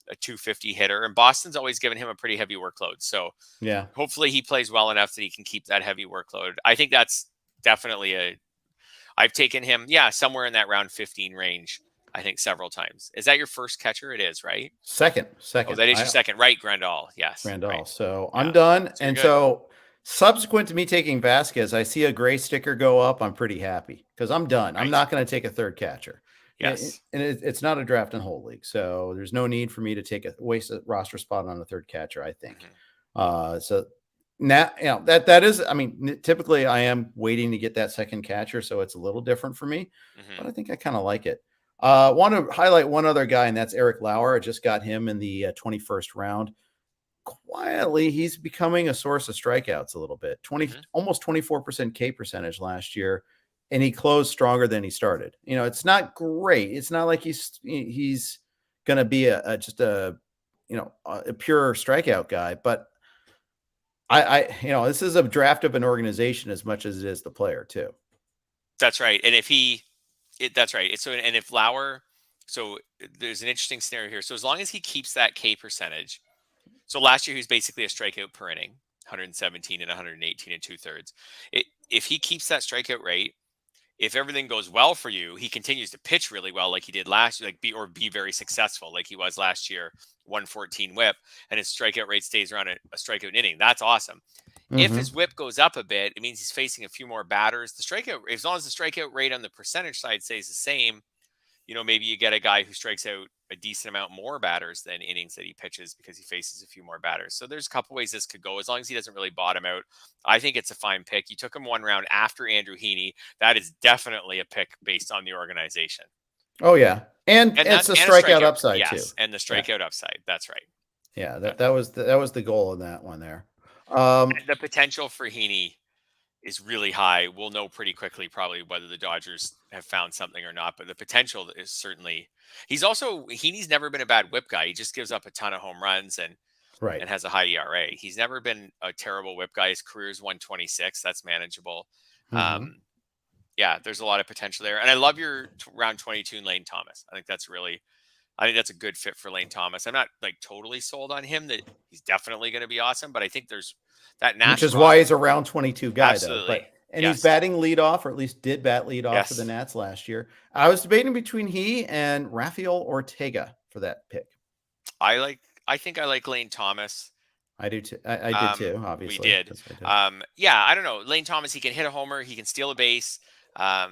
a 250 hitter, and Boston's always given him a pretty heavy workload. So hopefully he plays well enough that he can keep that heavy workload. I think that's definitely I've taken him, somewhere in that round 15 range, I think several times. Is that your first catcher? It is, right? Second. Oh, that is your second, right? Grandal, yes. Grandal. Right. So I'm done. So subsequent to me taking Vasquez, I see a gray sticker go up. I'm pretty happy because I'm done. Right. I'm not going to take a third catcher. Yes. And it's not a draft and hold league, so there's no need for me to waste a roster spot on a third catcher, I think. So now, that is, I mean, typically I am waiting to get that second catcher, so it's a little different for me, but I think I kind of like it. Want to highlight one other guy, and that's Eric Lauer. I just got him in the 21st round. Quietly, he's becoming a source of strikeouts a little bit. Almost 24% K percentage last year, and he closed stronger than he started. It's not great. It's not like he's going to be just a pure strikeout guy, but I this is a draft of an organization as much as it is the player too. That's right. And that's right. And if Lauer, so there's an interesting scenario here. So as long as he keeps that K percentage, so last year he was basically a strikeout per inning, 117 and 118 and 2/3. If he keeps that strikeout rate, if everything goes well for you, he continues to pitch really well like he did last year, be very successful like he was last year, 114 whip, and his strikeout rate stays around a strikeout inning. That's awesome. If his whip goes up a bit, it means he's facing a few more batters. The strikeout, as long as the strikeout rate on the percentage side stays the same, maybe you get a guy who strikes out a decent amount more batters than innings that he pitches because he faces a few more batters. So there's a couple ways this could go. As long as he doesn't really bottom out, I think it's a fine pick. You took him one round after Andrew Heaney. That is definitely a pick based on the organization. Oh yeah, and it's a strikeout upside too. And the strikeout upside. That's right. Yeah, that was the goal of that one there. The potential for Heaney is really high. We'll know pretty quickly probably whether the Dodgers have found something or not, but the potential is certainly. Heaney's never been a bad whip guy. He just gives up a ton of home runs and has a high ERA. He's never been a terrible whip guy. His career is 126. That's manageable. Yeah, there's a lot of potential there. And I love your round 22 Elaine Thomas. I think that's a good fit for Elaine Thomas. I'm not totally sold on him that he's definitely going to be awesome, but I think there's that Nats, which is why he's a round 22 guy. Absolutely. Though. He's batting leadoff, or at least did bat leadoff for the Nats last year. I was debating between he and Rafael Ortega for that pick. I think I like Elaine Thomas. I do too. I did too, obviously. We did. I don't know. Elaine Thomas, he can hit a homer. He can steal a base. I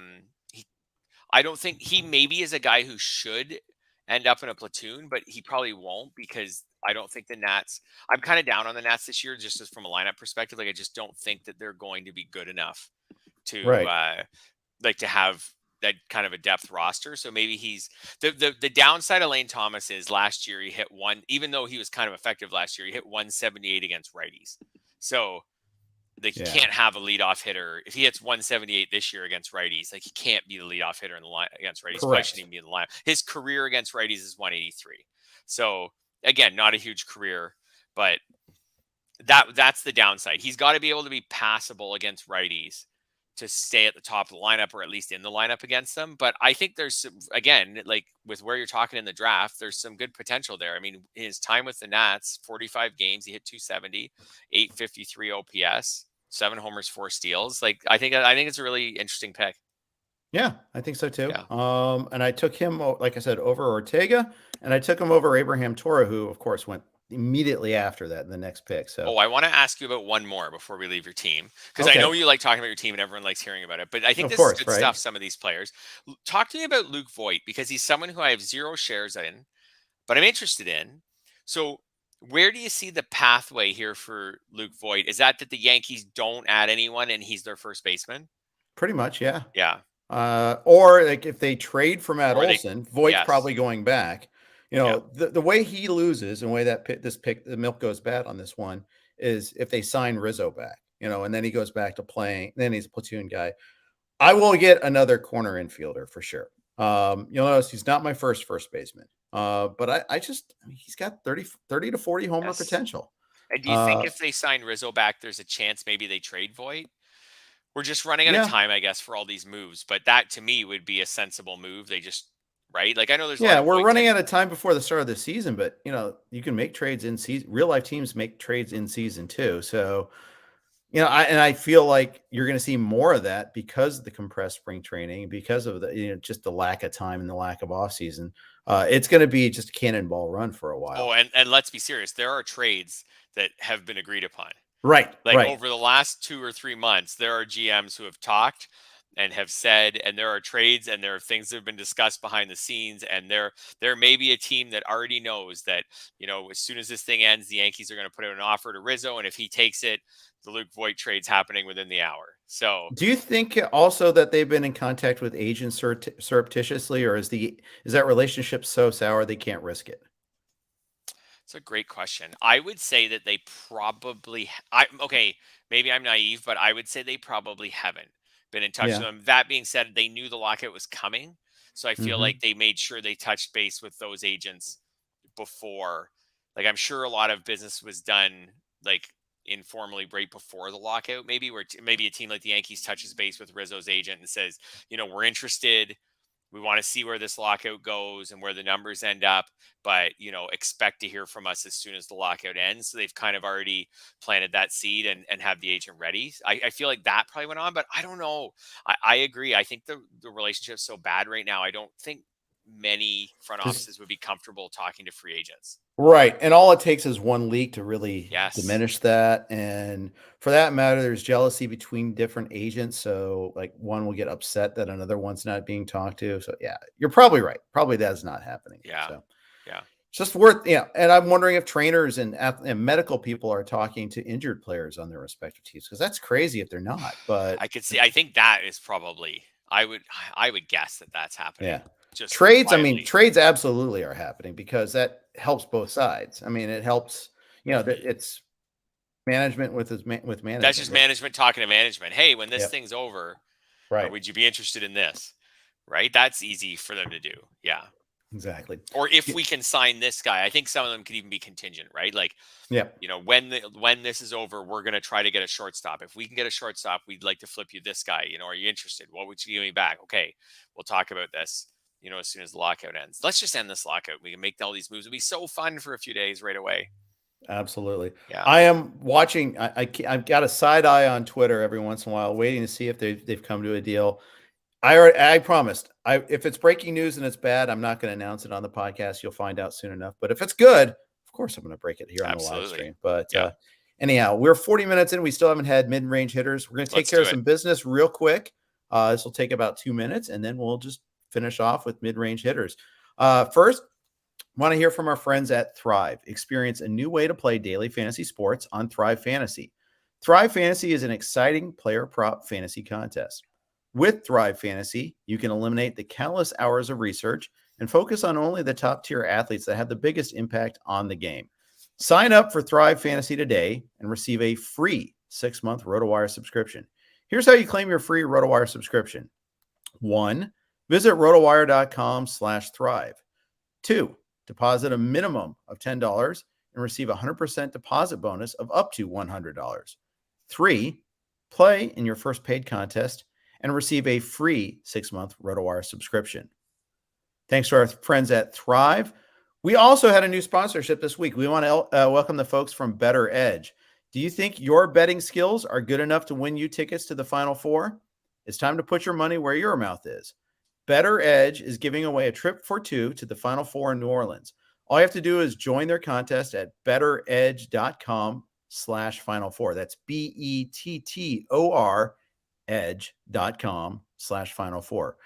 don't think he maybe is a guy who should end up in a platoon, but he probably won't because I don't think the Nats, I'm kind of down on the Nats this year, just as from a lineup perspective. I just don't think that they're going to be good enough to to have that kind of a depth roster. So maybe he's the downside of Elaine Thomas is last year he hit even though he was kind of effective last year, he hit 178 against righties. So you can't have a leadoff hitter. If he hits 178 this year against righties, he can't be the leadoff hitter in the line against righties. Why shouldn't he be in the line? His career against righties is 183. So again, not a huge career, but that's the downside. He's got to be able to be passable against righties to stay at the top of the lineup, or at least in the lineup against them. But I think there's some, again, with where you're talking in the draft, there's some good potential there. I mean, his time with the Nats, 45 games, he hit 270, 853 OPS, 7 homers, 4 steals. I think it's a really interesting pick. Yeah, I think so too. Yeah. And I took him, like I said, over Ortega, and I took him over Abraham Torre, who of course went immediately after that in the next pick. So, I want to ask you about one more before we leave your team, because I know you like talking about your team and everyone likes hearing about it. But I think this is good stuff. Some of these players. Talk to me about Luke Voight, because he's someone who I have 0 shares in, but I'm interested in. So, where do you see the pathway here for Luke Voight? Is that the Yankees don't add anyone and he's their first baseman? Pretty much, yeah. Yeah. Or if they trade for Matt Olson, Voight's probably going back. The way he loses and the way that the milk goes bad on this one is if they sign Rizzo back, and then he goes back to playing, then he's a platoon guy. I will get another corner infielder for sure. You'll notice he's not my first baseman. But he's got 30 to 40 homer potential. And do you think if they sign Rizzo back, there's a chance maybe they trade Voight? We're just running out of time, I guess, for all these moves. But that to me would be a sensible move. They just, right? I know there's we're running out of time before the start of the season, but you can make trades in season. Real life teams make trades in season too. So, I feel like you're going to see more of that because of the compressed spring training, because of the just the lack of time and the lack of off season. It's going to be just a cannonball run for a while. And let's be serious. There are trades that have been agreed upon. Right. Like Right. over the last 2 or 3 months, there are GMs who have talked and have said, and there are trades and there are things that have been discussed behind the scenes. And there may be a team that already knows that, as soon as this thing ends, the Yankees are going to put out an offer to Rizzo. And if he takes it, the Luke Voight trade's happening within the hour. So Do you think also that they've been in contact with agents surreptitiously, or is that relationship so sour they can't risk it? it's a great question. I would say that they probably, okay, maybe I'm naive, but I would say they probably haven't been in touch Yeah. with them. That being said, they knew the lockout was coming. So I feel Hmm. like they made sure they touched base with those agents before. Like, I'm sure a lot of business was done like informally right before the lockout, maybe where maybe a team like the Yankees touches base with Rizzo's agent and says, we're interested. We want to see where this lockout goes and where the numbers end up, but expect to hear from us as soon as the lockout ends. So they've kind of already planted that seed and have the agent ready. I feel like that probably went on, but I don't know. I agree. I think the relationship's so bad right now. I don't think many front Because offices would be comfortable talking to free agents. right, and all it takes is one leak to really Yes. diminish that. And for that matter, there's jealousy between different agents. So, like, one will get upset that another one's not being talked to. So, yeah, you're probably right. Probably that's not happening. Yeah. So, Yeah. it's just worth, yeah. And I'm wondering if trainers and medical people are talking to injured players on their respective teams, because that's crazy if they're not. But I could see. I think that is probably. I would guess that that's happening. yeah. Just Trades, I mean, quietly. trades absolutely are happening because that helps both sides. I mean, it helps, that it's management with That's management. just management talking to management. Hey, when this Yep. thing's over, Right. would you be interested in this? Right? That's easy for them to do. Yeah. Exactly. Or if Y we can sign this guy, I think some of them could even be contingent, right? Like, Yep. when this is over, we're going to try to get a shortstop. If we can get a shortstop, we'd like to flip you this guy. Are you interested? What would you give me back? Okay, we'll talk about this. As soon as the lockout ends, let's just end this lockout. We can make all these moves. It'll be so fun for a few days right away. Absolutely. Yeah. I am watching. I've got a side eye on Twitter every once in a while, waiting to see if they've come to a deal. I promised. If it's breaking news and it's bad, I'm not going to announce it on the podcast. You'll find out soon enough. But if it's good, of course, I'm going to break it here on the live Absolutely. stream. But Yeah. anyhow, we're 40 minutes in. We still haven't had mid-range hitters. We're going to take Let's care do of it. some business real quick. This will take about 2 minutes, and then we'll just finish off with mid-range hitters. First, want to hear from our friends at Thrive. Experience a new way to play daily fantasy sports on Thrive Fantasy. Thrive Fantasy is an exciting player prop fantasy contest. With Thrive Fantasy, you can eliminate the countless hours of research and focus on only the top tier athletes that have the biggest impact on the game. Sign up for Thrive Fantasy today and receive a free 6-month RotoWire subscription. Here's how you claim your free RotoWire subscription. 1, visit rotowire.com/thrive. 2, deposit a minimum of $10 and receive a 100% deposit bonus of up to $100. 3, play in your first paid contest and receive a free 6-month RotoWire subscription. Thanks to our friends at Thrive. We also had a new sponsorship this week. We want to welcome the folks from Better Edge. Do you think your betting skills are good enough to win you tickets to the Final Four? It's time to put your money where your mouth is. Better Edge is giving away a trip for 2 to the Final Four in New Orleans. All you have to do is join their contest at betteredge.com/Final Four. That's BETTOR edge.com/Final Four.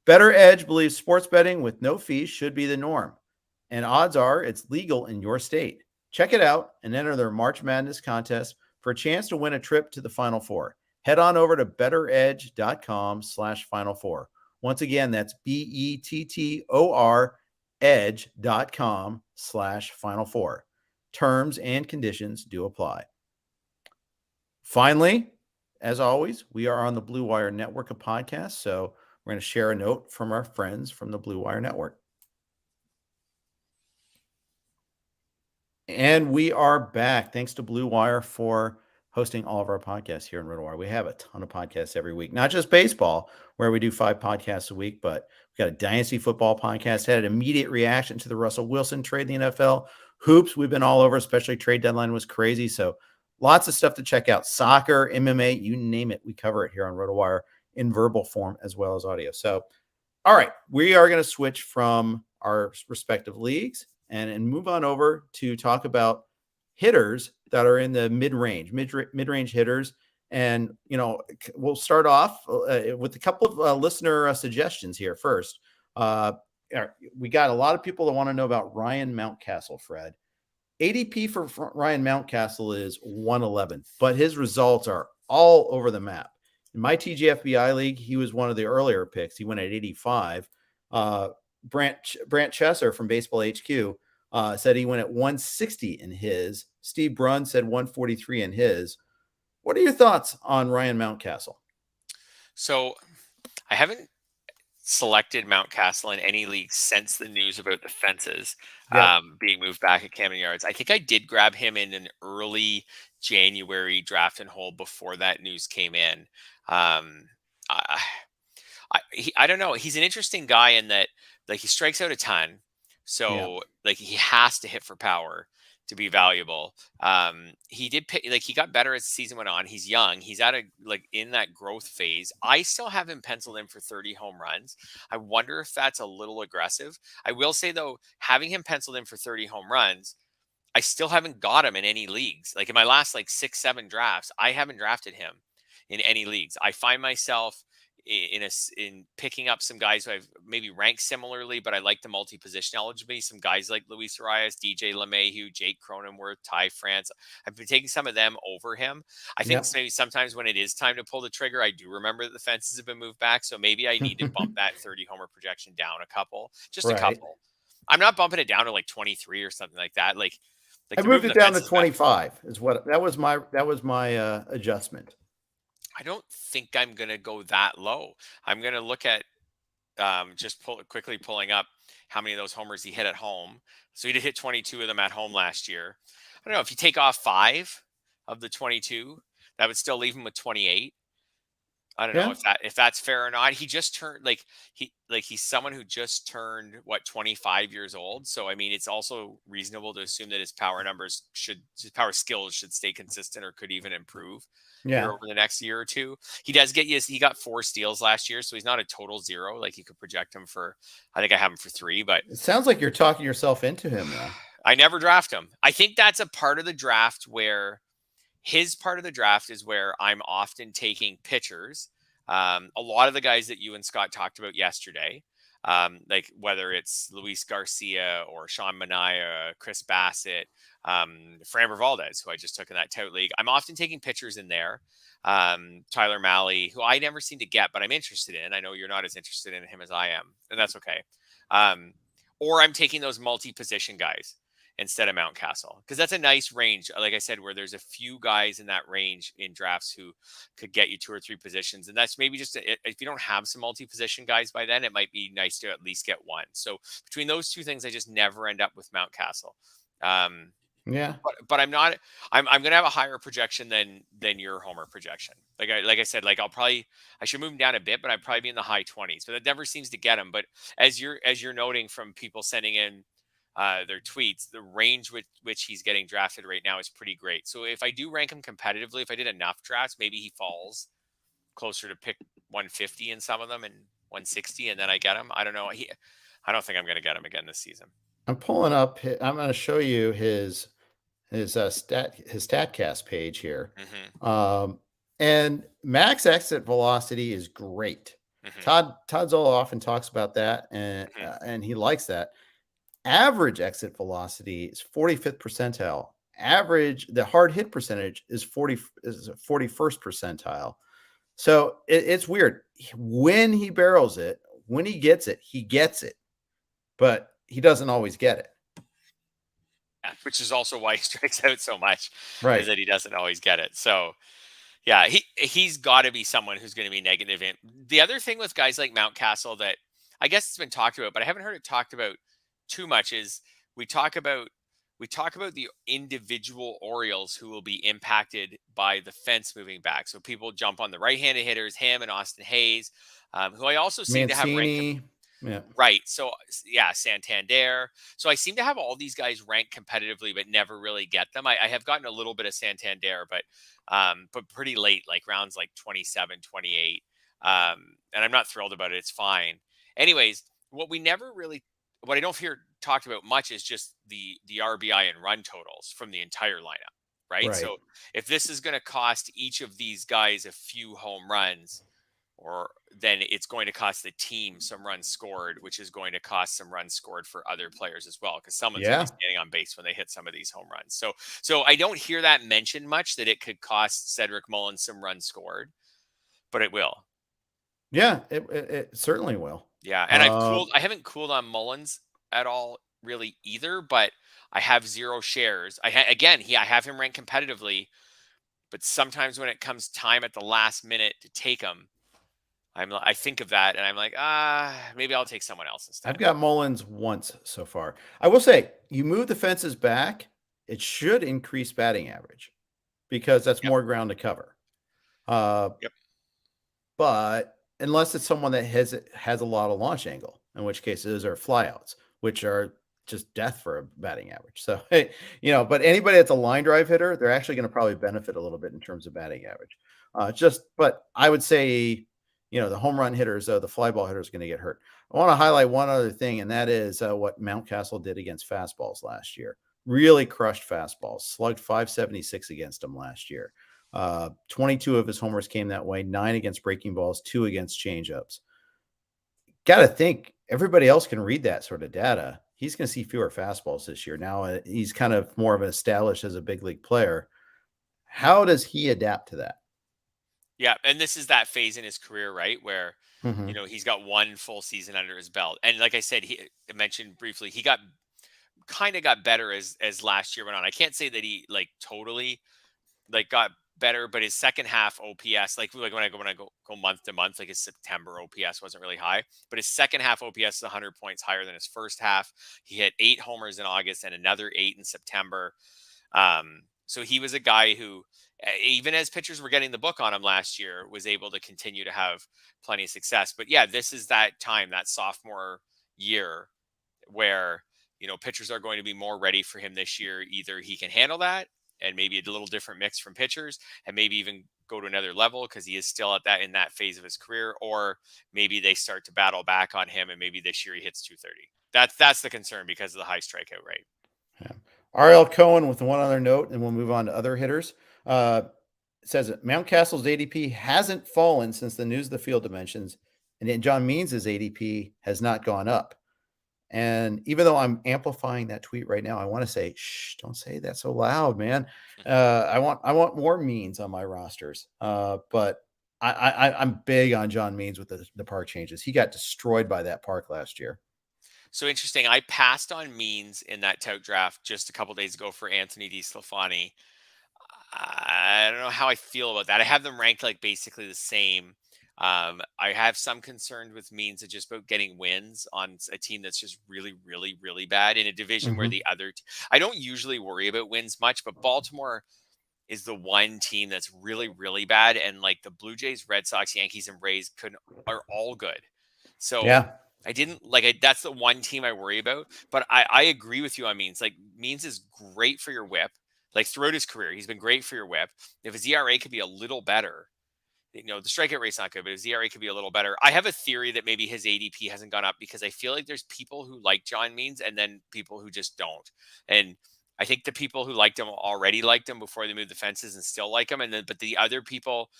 Better Edge believes sports betting with no fees should be the norm, and odds are it's legal in your state. Check it out and enter their March Madness contest for a chance to win a trip to the Final Four. Head on over to betteredge.com/Final Four. Once again, that's BETTOR edge.com/Final Four. Terms and conditions do apply. Finally, as always, we are on the Blue Wire network of podcasts, so we're going to share a note from our friends from the Blue Wire network. And we are back. Thanks to Blue Wire for hosting all of our podcasts here in RotoWire. We have a ton of podcasts every week, not just baseball, where we do 5 podcasts a week, but we've got a Dynasty football podcast, had an immediate reaction to the Russell Wilson trade in the NFL. Hoops, we've been all over, especially trade deadline was crazy. So lots of stuff to check out. Soccer, MMA, you name it. We cover it here on RotoWire in verbal form as well as audio. So, all right, we are going to switch from our respective leagues and move on over to talk about hitters that are in the mid-range hitters. And, we'll start off with a couple of listener suggestions here first. We got a lot of people that want to know about Ryan Mountcastle, Fred. ADP for Ryan Mountcastle is 111, but his results are all over the map. In my TGFBI league, he was one of the earlier picks. He went at 85. Brant Chesser from Baseball HQ said he went at 160 in his. Steve Brunn said 143 in his. What are your thoughts on Ryan Mountcastle? So I haven't selected Mountcastle in any league since the news about the fences being moved back at Camden Yards. I think I did grab him in an early January draft and hold before that news came in. I don't know. He's an interesting guy in that, like, he strikes out a ton. So like he has to hit for power to be valuable. He did pick, like, he got better as the season went on. He's young. He's in that growth phase. I still have him penciled in for 30 home runs. I wonder if that's a little aggressive. I will say though, having him penciled in for 30 home runs, I still haven't got him in any leagues. Like in my last 6-7 drafts, I haven't drafted him in any leagues. I find myself in picking up some guys who I've maybe ranked similarly, but I like the multi-position eligibility. Some guys like Luis Arias, DJ LeMahieu, Jake Cronenworth, Ty France. I've been taking some of them over him. I think maybe sometimes when it is time to pull the trigger, I do remember that the fences have been moved back. So maybe I need to bump that 30 homer projection down a couple. A couple. I'm not bumping it down to 23 or something like that. Like I moved it down to 25 is what that was my adjustment. I don't think I'm going to go that low. I'm going to look at quickly pulling up how many of those homers he hit at home. So he did hit 22 of them at home last year. I don't know if you take off 5 of the 22, that would still leave him with 28. I don't know if that's fair or not. He just turned he's someone who just turned 25 years old. So I mean, it's also reasonable to assume that his power skills should stay consistent or could even improve here over the next year or two. He got 4 steals last year, so he's not a total zero. Like you could project him for, I think I have him for 3, but it sounds like you're talking yourself into him though. I never draft him. I think that's a part of the draft where his part of the draft is where I'm often taking pitchers. A lot of the guys that you and Scott talked about yesterday, like whether it's Luis Garcia or Sean Manaea, Chris Bassett, Framber Valdez, who I just took in that tout league. I'm often taking pitchers in there. Tyler Mahle, who I never seem to get, but I'm interested in. I know you're not as interested in him as I am, and that's okay. Or I'm taking those multi-position guys instead of Mountcastle, because that's a nice range, like I said, where there's a few guys in that range in drafts who could get you 2 or 3 positions. And that's maybe just if you don't have some multi-position guys by then, it might be nice to at least get one. So between those two things, I just never end up with Mountcastle. But I'm not. I'm going to have a higher projection than your homer projection. Like I said, I should move him down a bit, but I'd probably be in the high 20s. But that never seems to get him. But as you're noting from people sending in their tweets, the range with which he's getting drafted right now is pretty great. So if I do rank him competitively, if I did enough drafts, maybe he falls closer to pick 150 in some of them and 160, and then I get him. I don't know. I don't think I'm going to get him again this season. I'm pulling up. I'm going to show you his StatCast page here. And max exit velocity is great. Todd Zola often talks about that, and he likes that. Average exit velocity is 45th percentile. The hard hit percentage is 41st percentile. So it's weird. When he barrels it, when he gets it, but he doesn't always get it. Yeah, which is also why he strikes out so much, right? Is that he doesn't always get it. So yeah, he's got to be someone who's going to be negative. In the other thing with guys like Mountcastle that I guess it's been talked about, but I haven't heard it talked about too much, is we talk about the individual Orioles who will be impacted by the fence moving back. So people jump on the right-handed hitters, him and Austin Hayes, who I also seem to have ranked. Right. So yeah, Santander. So I seem to have all these guys ranked competitively, but never really get them. I have gotten a little bit of Santander, but pretty late, like rounds 27, 28. And I'm not thrilled about it. It's fine. Anyways, what I don't hear talked about much is just the RBI and run totals from the entire lineup, right? Right. So if this is going to cost each of these guys a few home runs, or then it's going to cost the team some runs scored, which is going to cost some runs scored for other players as well, because someone's going to Yeah. be standing on base when they hit some of these home runs. So I don't hear that mentioned much, that it could cost Cedric Mullins some runs scored, but it will. Yeah, it certainly will. Yeah, and I haven't cooled on Mullins at all really either, but I have 0 shares. I have him ranked competitively, but sometimes when it comes time at the last minute to take him, I think of that and I'm like, maybe I'll take someone else instead. I've got Mullins once so far. I will say, you move the fences back, it should increase batting average because that's more ground to cover. Yep. But unless it's someone that has a lot of launch angle, in which case those are flyouts, which are just death for a batting average. So, hey, but anybody that's a line drive hitter, they're actually going to probably benefit a little bit in terms of batting average. But I would say, the home run hitters, the fly ball hitters, going to get hurt. I want to highlight one other thing, and that is what Mountcastle did against fastballs last year. Really crushed fastballs, slugged 576 against them last year. 22 of his homers came that way, 9 against breaking balls, 2 against changeups. Got to think everybody else can read that sort of data. He's going to see fewer fastballs this year. Now he's kind of more of an established as a big league player. How does he adapt to that? Yeah, and this is that phase in his career, right, where he's got 1 full season under his belt, and like I said, he mentioned briefly, he got better as last year went on. I can't say that he totally got better, but his second half OPS, when I go month to month, his September OPS wasn't really high, but his second half OPS is 100 points higher than his first half. He hit 8 homers in August and another 8 in September. So he was a guy who, even as pitchers were getting the book on him last year, was able to continue to have plenty of success. But yeah, this is that time, that sophomore year, where pitchers are going to be more ready for him this year. Either he can handle that, and maybe a little different mix from pitchers, and maybe even go to another level because he is still in that phase of his career, or maybe they start to battle back on him, and maybe this year he hits 230. That's the concern because of the high strikeout rate. Yeah. R.L. Cohen with one other note, and we'll move on to other hitters. Says that Mountcastle's ADP hasn't fallen since the news of the field dimensions, and then John Means' ADP has not gone up. And even though I'm amplifying that tweet right now, I want to say, shh, don't say that so loud, man. I want more Means on my rosters. But I'm big on John Means with the park changes. He got destroyed by that park last year. So interesting. I passed on Means in that tout draft just a couple days ago for Anthony DeSclafani. I don't know how I feel about that. I have them ranked basically the same. I have some concern with Means of just about getting wins on a team that's just really, really, really bad in a division where the other. I don't usually worry about wins much, but Baltimore is the one team that's really, really bad, and the Blue Jays, Red Sox, Yankees, and Rays are all good. So yeah. I didn't that's the one team I worry about, but I agree with you on Means. Means is great for your whip. Throughout his career, he's been great for your whip. If his ERA could be a little better, the strikeout rate's not good, but his ERA could be a little better. I have a theory that maybe his ADP hasn't gone up because I feel like there's people who like John Means and then people who just don't. And I think the people who liked him already liked him before they moved the fences and still like him. But the other people,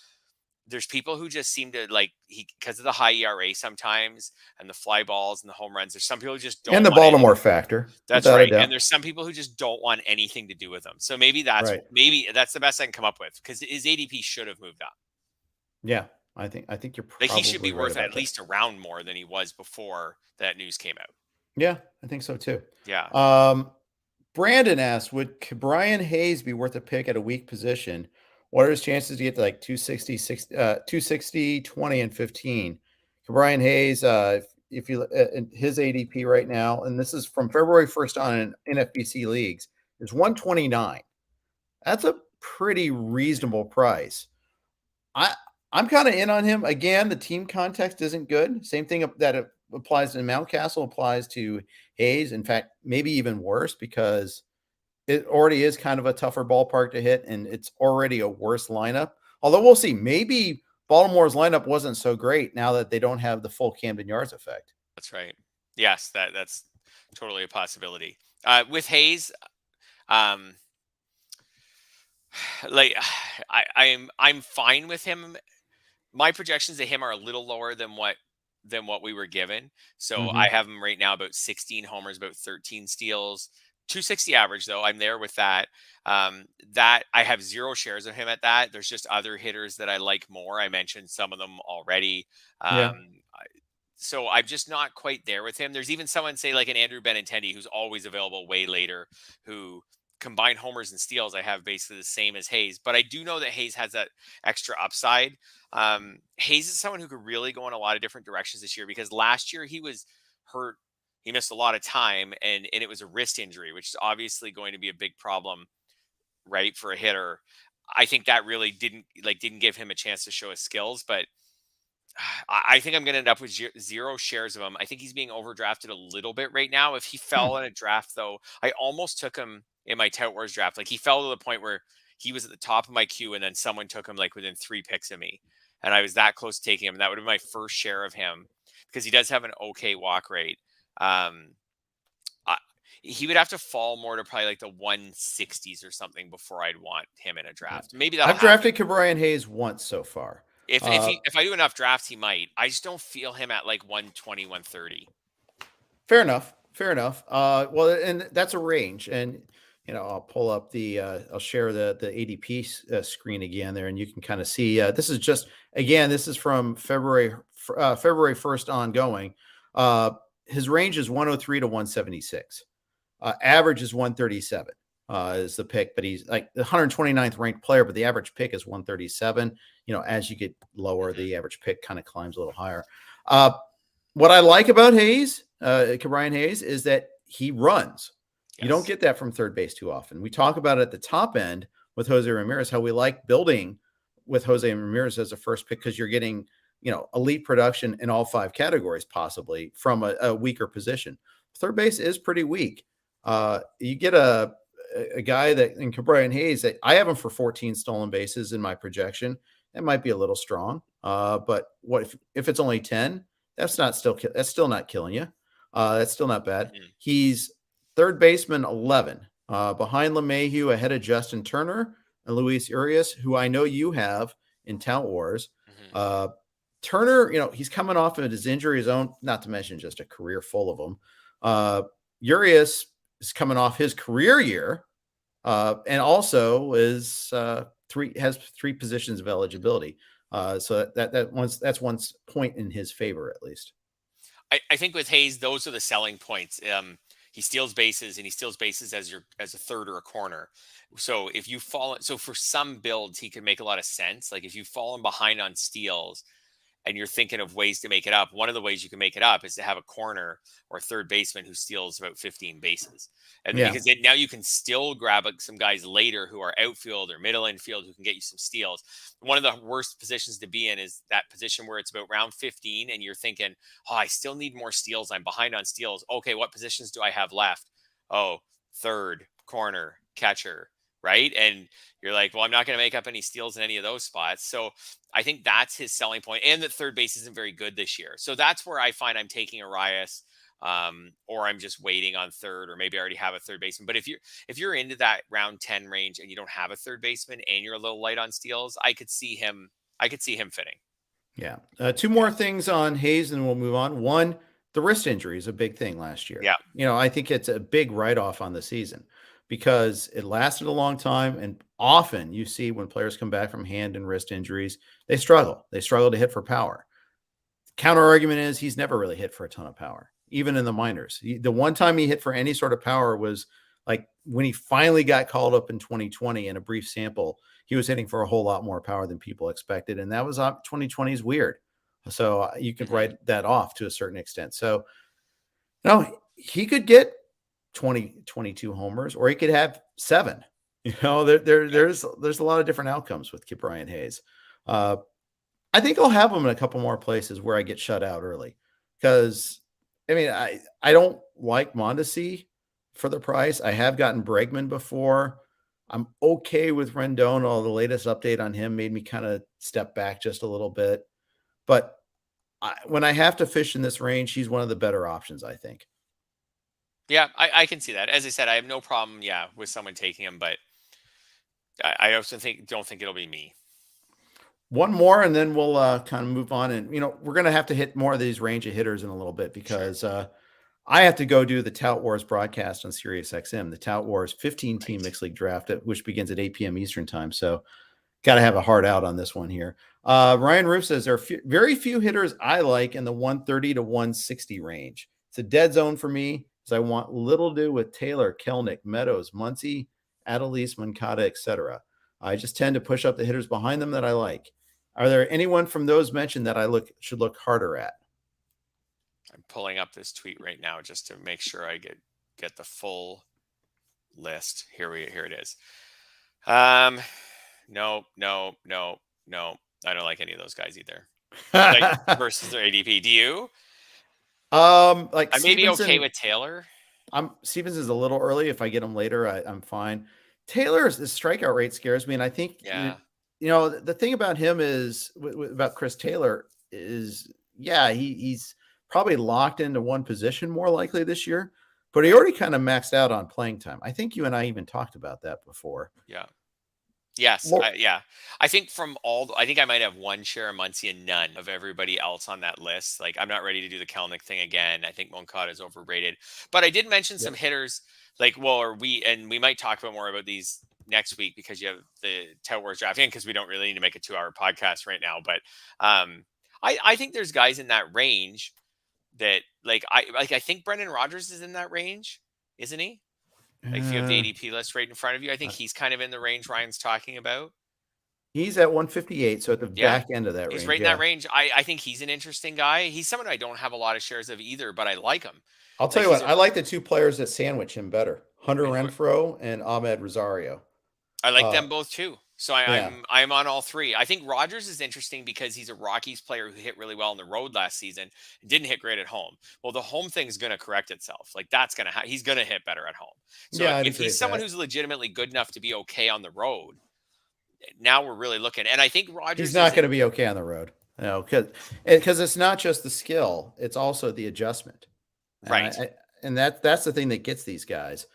there's people who just seem to because of the high ERA sometimes and the fly balls and the home runs. There's some people who just don't. And the Baltimore factor. That's right. And there's some people who just don't want anything to do with him. So maybe that's the best I can come up with, because his ADP should have moved up. Yeah, I think you're probably he should be worth at least a round more than he was before that news came out. Yeah, I think so too. Yeah. Brandon asked, would Brian Hayes be worth a pick at a weak position? What are his chances to get to 260, 20, and 15? Brian Hayes, if you his ADP right now, and this is from February 1st on in NFBC leagues, is 129. That's a pretty reasonable price. I'm kind of in on him. Again, the team context isn't good. Same thing that applies to Mountcastle applies to Hayes. In fact, maybe even worse, because it already is kind of a tougher ballpark to hit, and it's already a worse lineup. Although we'll see. Maybe Baltimore's lineup wasn't so great now that they don't have the full Camden Yards effect. That's right. Yes, that's totally a possibility. With Hayes, um, like I'm fine with him. My projections of him are a little lower than what we were given. So I have him right now about 16 homers, about 13 steals, 260 average though. I'm there with that. That I have 0 shares of him at that. There's just other hitters that I like more. I mentioned some of them already. Yeah. So I'm just not quite there with him. There's even someone say like an Andrew Benintendi who's always available way later, who combined homers and steals I have basically the same as Hayes. But I do know that Hayes has that extra upside. Hayes is someone who could really go in a lot of different directions this year, because last year he was hurt. He missed a lot of time, and it was a wrist injury, which is obviously going to be a big problem, right, for a hitter. I think that really didn't give him a chance to show his skills, but I think I'm going to end up with 0 shares of him. I think he's being overdrafted a little bit right now. If he fell in a draft, though, I almost took him in my Tout Wars draft. Like, he fell to the point where he was at the top of my queue, and then someone took him like within 3 picks of me, and I was that close to taking him. And that would have been my first share of him, because he does have an okay walk rate. He would have to fall more to probably like the 160s or something before I'd want him in a draft. Maybe I've drafted Ke'Bryan Hayes once so far. If I do enough drafts, he might. I just don't feel him at like 120, 130. Fair enough. Well, and that's a range. And, I'll pull up I'll share the ADP screen again there, and you can kind of see, this is from February 1st ongoing. His range is 103 to 176. Average is 137 is the pick, but he's like the 129th ranked player, but the average pick is 137. As you get lower, the average pick kind of climbs a little higher. What I like about Ke'Bryan Hayes, is that he runs. Yes. You don't get that from third base too often. We talk about it at the top end with Jose Ramirez, how we like building with Jose Ramirez as a first pick, because you're getting, elite production in all 5 categories, possibly from a weaker position. Third base is pretty weak. You get a guy that in Ke'Bryan Hayes, that I have him for 14 stolen bases in my projection. That might be a little strong. But what if it's only 10? That's still not killing you. That's still not bad. Mm-hmm. He's third baseman 11, behind LeMahieu, ahead of Justin Turner and Luis Urias, who I know you have in Tout Wars. Mm-hmm. Turner, he's coming off of his injury, his own, not to mention just a career full of them. Urias is coming off his career year, and also has 3 positions of eligibility. So that's one point in his favor, at least. I think with Hayes, those are the selling points. He steals bases, and he steals bases as a third or a corner. So if you for some builds, he can make a lot of sense. Like if you've fallen behind on steals and you're thinking of ways to make it up, one of the ways you can make it up is to have a corner or third baseman who steals about 15 bases. And because now you can still grab some guys later who are outfield or middle infield who can get you some steals. One of the worst positions to be in is that position where it's about round 15 and you're thinking, oh, I still need more steals. I'm behind on steals. Okay, what positions do I have left? Oh, third, corner, catcher, right? And you're like, well, I'm not going to make up any steals in any of those spots. So I think that's his selling point, and that third base isn't very good this year. So that's where I find I'm taking Urias, or I'm just waiting on third, or maybe I already have a third baseman. But if you're into that round 10 range and you don't have a third baseman and you're a little light on steals, I could see him fitting. Yeah. 2 more things on Hayes, and we'll move on. One, the wrist injury is a big thing last year. Yeah. I think it's a big write-off on the season, because it lasted a long time. And often you see when players come back from hand and wrist injuries, they struggle. They struggle to hit for power. Counter argument is he's never really hit for a ton of power, even in the minors. The one time he hit for any sort of power was like when he finally got called up in 2020 in a brief sample. He was hitting for a whole lot more power than people expected. And that was 2020 is weird. So you could write that off to a certain extent. So he could get 22 homers, or he could have 7. There's a lot of different outcomes with Ke'Bryan Hayes. I think I'll have him in a couple more places where I get shut out early, because I don't like Mondesi for the price. I have gotten Bregman before. I'm okay with Rendon. The latest update on him made me kind of step back just a little bit, but when I have to fish in this range, he's one of the better options, I think. Yeah, I can see that. As I said, I have no problem, with someone taking him, but I also don't think it'll be me. One more, and then we'll kind of move on. And we're going to have to hit more of these range of hitters in a little bit Sure. because I have to go do the Tout Wars broadcast on Sirius XM, the Tout Wars 15-team Right. mixed league draft, which begins at 8 p.m. Eastern time. So got to have a hard out on this one here. Ryan Roof says there are very few hitters I like in the 130 to 160 range. It's a dead zone for me because I want little to do with Taylor, Kelnick, Meadows, Muncie, Adelise, Moncada, etc. I just tend to push up the hitters behind them that I like. Are there anyone from those mentioned that I should look harder at? I'm pulling up this tweet right now just to make sure I get the full list. Here it is. No. I don't like any of those guys either. Like versus their ADP. Do you? Like I may be okay Stevenson, with Taylor. Stevens is a little early. If I get him later, I'm fine. Taylor's the strikeout rate scares me, and I think Yeah. the thing about him is about Chris Taylor is he's probably locked into one position more likely this year, but he already kind of maxed out on playing time. I think you and I even talked about that before. Yeah. Yes. Well, I think I think I might have one share of Muncie and none of everybody else on that list. Like, I'm not ready to do the Kelnick thing again. I think Moncada is overrated, but I did mention some hitters we might talk about more about these next week because you have the Tout Wars draft in, because we don't really need to make a 2-hour podcast right now. But I think there's guys in that range that I think Brendan Rodgers is in that range, isn't he? Like, if you have the ADP list right in front of you, I think he's kind of in the range Ryan's talking about. he's at 158, so at the back end of that He's range. right in that range. I think he's an interesting guy. He's someone I don't have a lot of shares of either, but I like him. I'll tell you what, I like the two players that sandwich him better, Hunter Renfroe and Ahmed Rosario. I like them both too. So I'm on all three. I think Rodgers is interesting because he's a Rockies player who hit really well on the road last season and didn't hit great at home. Well, the home thing is going to correct itself. Like, that's going to he's going to hit better at home. So if he's someone who's legitimately good enough to be okay on the road, now we're really looking. And I think Rodgers he's not going to be okay on the road. Because it's not just the skill, it's also the adjustment. Right. And that's the thing that gets these guys.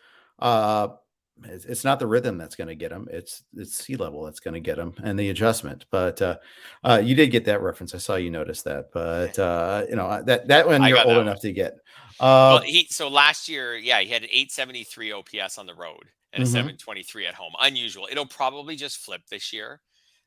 It's not the rhythm that's going to get them. It's sea level that's going to get them, and the adjustment. But you did get that reference. I saw you notice that. But that one you're old enough to get. So last year, he had an 873 OPS on the road and a 723 at home. Unusual. It'll probably just flip this year.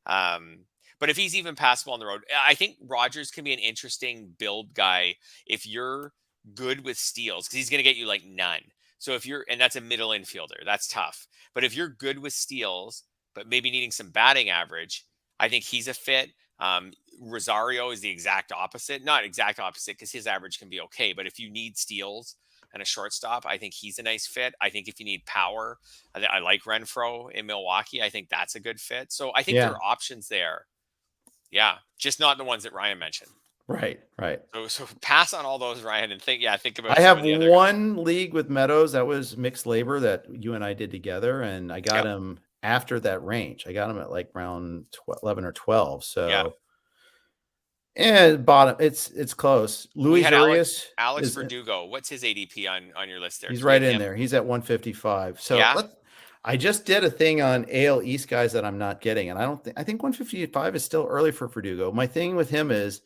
But if he's even passable on the road, I think Rodgers can be an interesting build guy if you're good with steals, because he's going to get you like none. So and that's a middle infielder, that's tough. But if you're good with steals, but maybe needing some batting average, I think he's a fit. Rosario is the exact opposite, not exact opposite, because his average can be okay. But if you need steals and a shortstop, I think he's a nice fit. I think if you need power, I like Renfroe in Milwaukee. I think that's a good fit. So I think there are options there. Yeah, just not the ones that Ryan mentioned. Right. So pass on all those, Ryan, and think about. I have one league with Meadows that was mixed labor that you and I did together, and I got him after that range. I got him at like round 11 or 12. So and bottom, it's close. Luis Urias, Alex Verdugo. What's his ADP on your list there? He's right in there. He's at 155. So I just did a thing on AL East guys that I'm not getting, and I think 155 is still early for Verdugo. My thing with him is,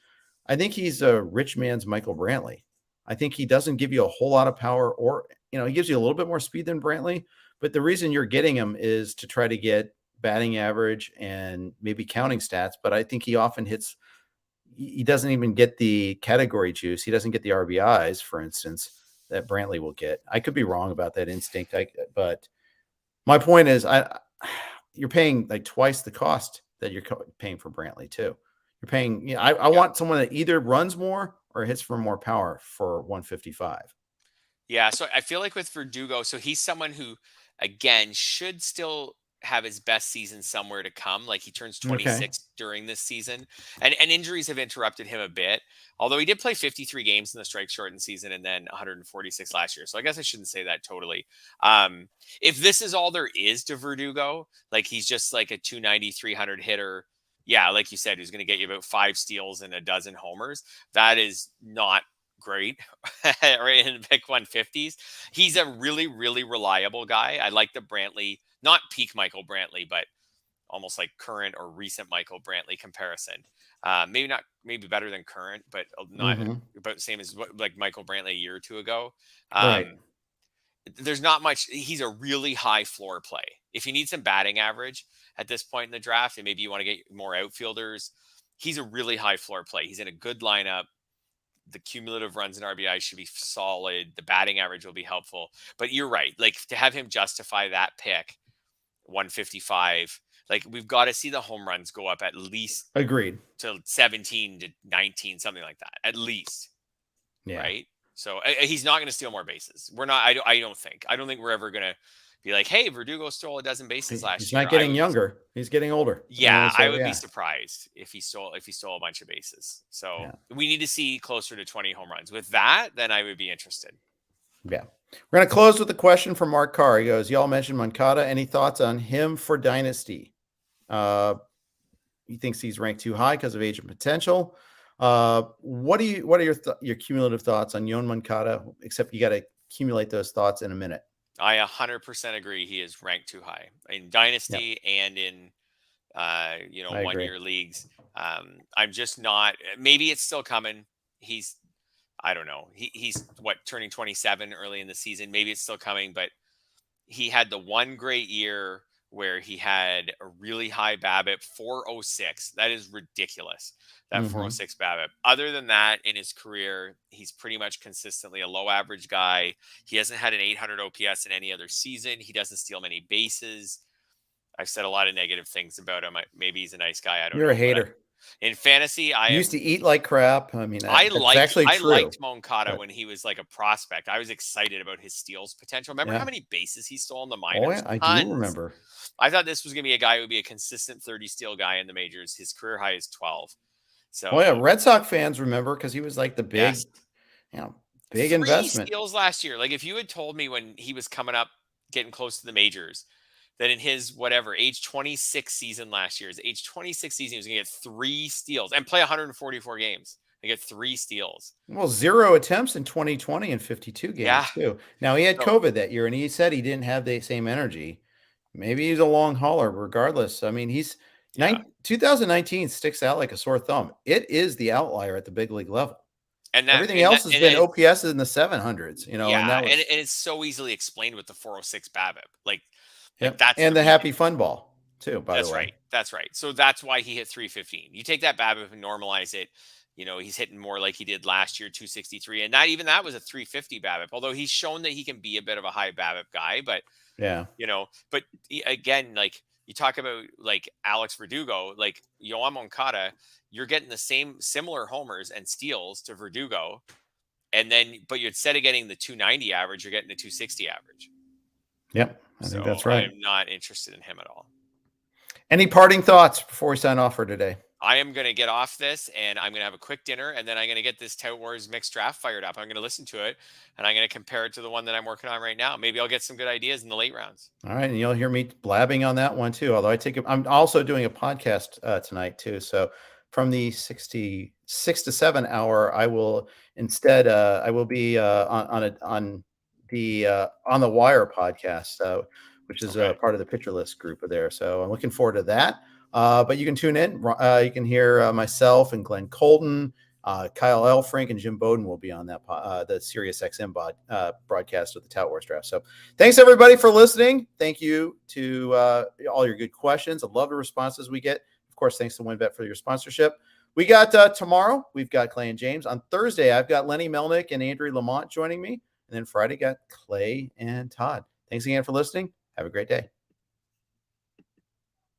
I think he's a rich man's Michael Brantley. I think he doesn't give you a whole lot of power, or he gives you a little bit more speed than Brantley. But the reason you're getting him is to try to get batting average and maybe counting stats. But I think he often hits. He doesn't even get the category juice. He doesn't get the RBIs, for instance, that Brantley will get. I could be wrong about that instinct, but my point is, you're paying like twice the cost that you're paying for Brantley too. You're paying. I want someone that either runs more or hits for more power for 155. Yeah, so I feel like with Verdugo, so he's someone who, again, should still have his best season somewhere to come. Like, he turns 26 during this season, and injuries have interrupted him a bit. Although he did play 53 games in the strike shortened season and then 146 last year. So I guess I shouldn't say that totally. If this is all there is to Verdugo, like he's just like a 290, 300 hitter. Yeah, like you said, who's going to get you about 5 steals and a dozen homers. That is not great, right in pick 150s. He's a really, really reliable guy. I like the Brantley, not peak Michael Brantley, but almost like current or recent Michael Brantley comparison. Maybe better than current, but not about the same as like Michael Brantley a year or two ago. Right. There's not much. He's a really high floor play. If you need some batting average at this point in the draft, and maybe you want to get more outfielders, he's a really high floor play. He's in a good lineup. The cumulative runs and RBI should be solid. The batting average will be helpful. But you're right. Like, to have him justify that pick, 155, like, we've got to see the home runs go up at least Agreed to 17 to 19, something like that, at least. Yeah. Right. So he's not going to steal more bases. We're not. I don't think we're ever going to be like, hey, Verdugo stole a dozen bases last year. He's not getting younger. He's getting older. Yeah, I would be surprised if he stole a bunch of bases. So we need to see closer to 20 home runs. With that, then I would be interested. Yeah. We're going to close with a question from Mark Carr. He goes, y'all mentioned Moncada. Any thoughts on him for Dynasty? He thinks he's ranked too high because of age and potential. What are your cumulative thoughts on Yoan Moncada? Except you got to accumulate those thoughts in a minute. I 100% agree. He is ranked too high in Dynasty and in, 1-year leagues. I'm just not. Maybe it's still coming. I don't know. He's turning 27 early in the season. Maybe it's still coming, but he had the one great year where he had a really high BABIP, 406. That is ridiculous. That 406 BABIP. Other than that, in his career, he's pretty much consistently a low average guy. He hasn't had an 800 OPS in any other season. He doesn't steal many bases. I've said a lot of negative things about him. Maybe he's a nice guy. I don't know. You're a hater. In fantasy, I used to eat like crap. I mean, I liked Moncada when he was like a prospect. I was excited about his steals potential. Remember how many bases he stole in the minors? Oh, yeah, I do remember. I thought this was going to be a guy who would be a consistent 30 steal guy in the majors. His career high is 12. So, Red Sox fans remember because he was like the big, big 3 investment. Steals last year. Like, if you had told me when he was coming up, getting close to the majors, that in his age 26 season last year, he was going to get 3 steals and play 144 games. They get 3 steals. Well, 0 attempts in 2020 and 52 games too. Now he had COVID that year, and he said he didn't have the same energy. Maybe he's a long hauler. Regardless, I mean, 2019 sticks out like a sore thumb. It is the outlier at the big league level. And everything else has been OPS in the 700s. And it's so easily explained with the 406 BABIP. Like that's the happy fun ball too. By the way, that's right. So that's why he hit 315. You take that BABIP and normalize it. He's hitting more like he did last year, 263, and that was a 350 BABIP. Although he's shown that he can be a bit of a high BABIP guy, but but again, like you talk about like Alex Verdugo, like Yoan Moncada, you're getting the similar homers and steals to Verdugo, but instead of getting the 290 average, you're getting the 260 average. Yep, I think that's right. I'm not interested in him at all. Any parting thoughts before we sign off for today? I am going to get off this and I'm going to have a quick dinner, and then I'm going to get this Tout Wars mixed draft fired up. I'm going to listen to it and I'm going to compare it to the one that I'm working on right now. Maybe I'll get some good ideas in the late rounds. All right. And you'll hear me blabbing on that one too. Although I'm also doing a podcast tonight too. So from the 6 to 7 hour, I will instead, I will be on the Wire podcast, which is part of the Pitcher List group there. So I'm looking forward to that. But you can tune in. You can hear myself and Glenn Colton, Kyle Elfrink, and Jim Bowden will be on that the Sirius XM broadcast of the Tout Wars draft. So thanks everybody for listening. Thank you to all your good questions. I love the responses we get. Of course, thanks to WinBet for your sponsorship. We got tomorrow. We've got Clay and James. On Thursday, I've got Lenny Melnick and Andrew Lamont joining me. And then Friday got Clay and Todd. Thanks again for listening. Have a great day.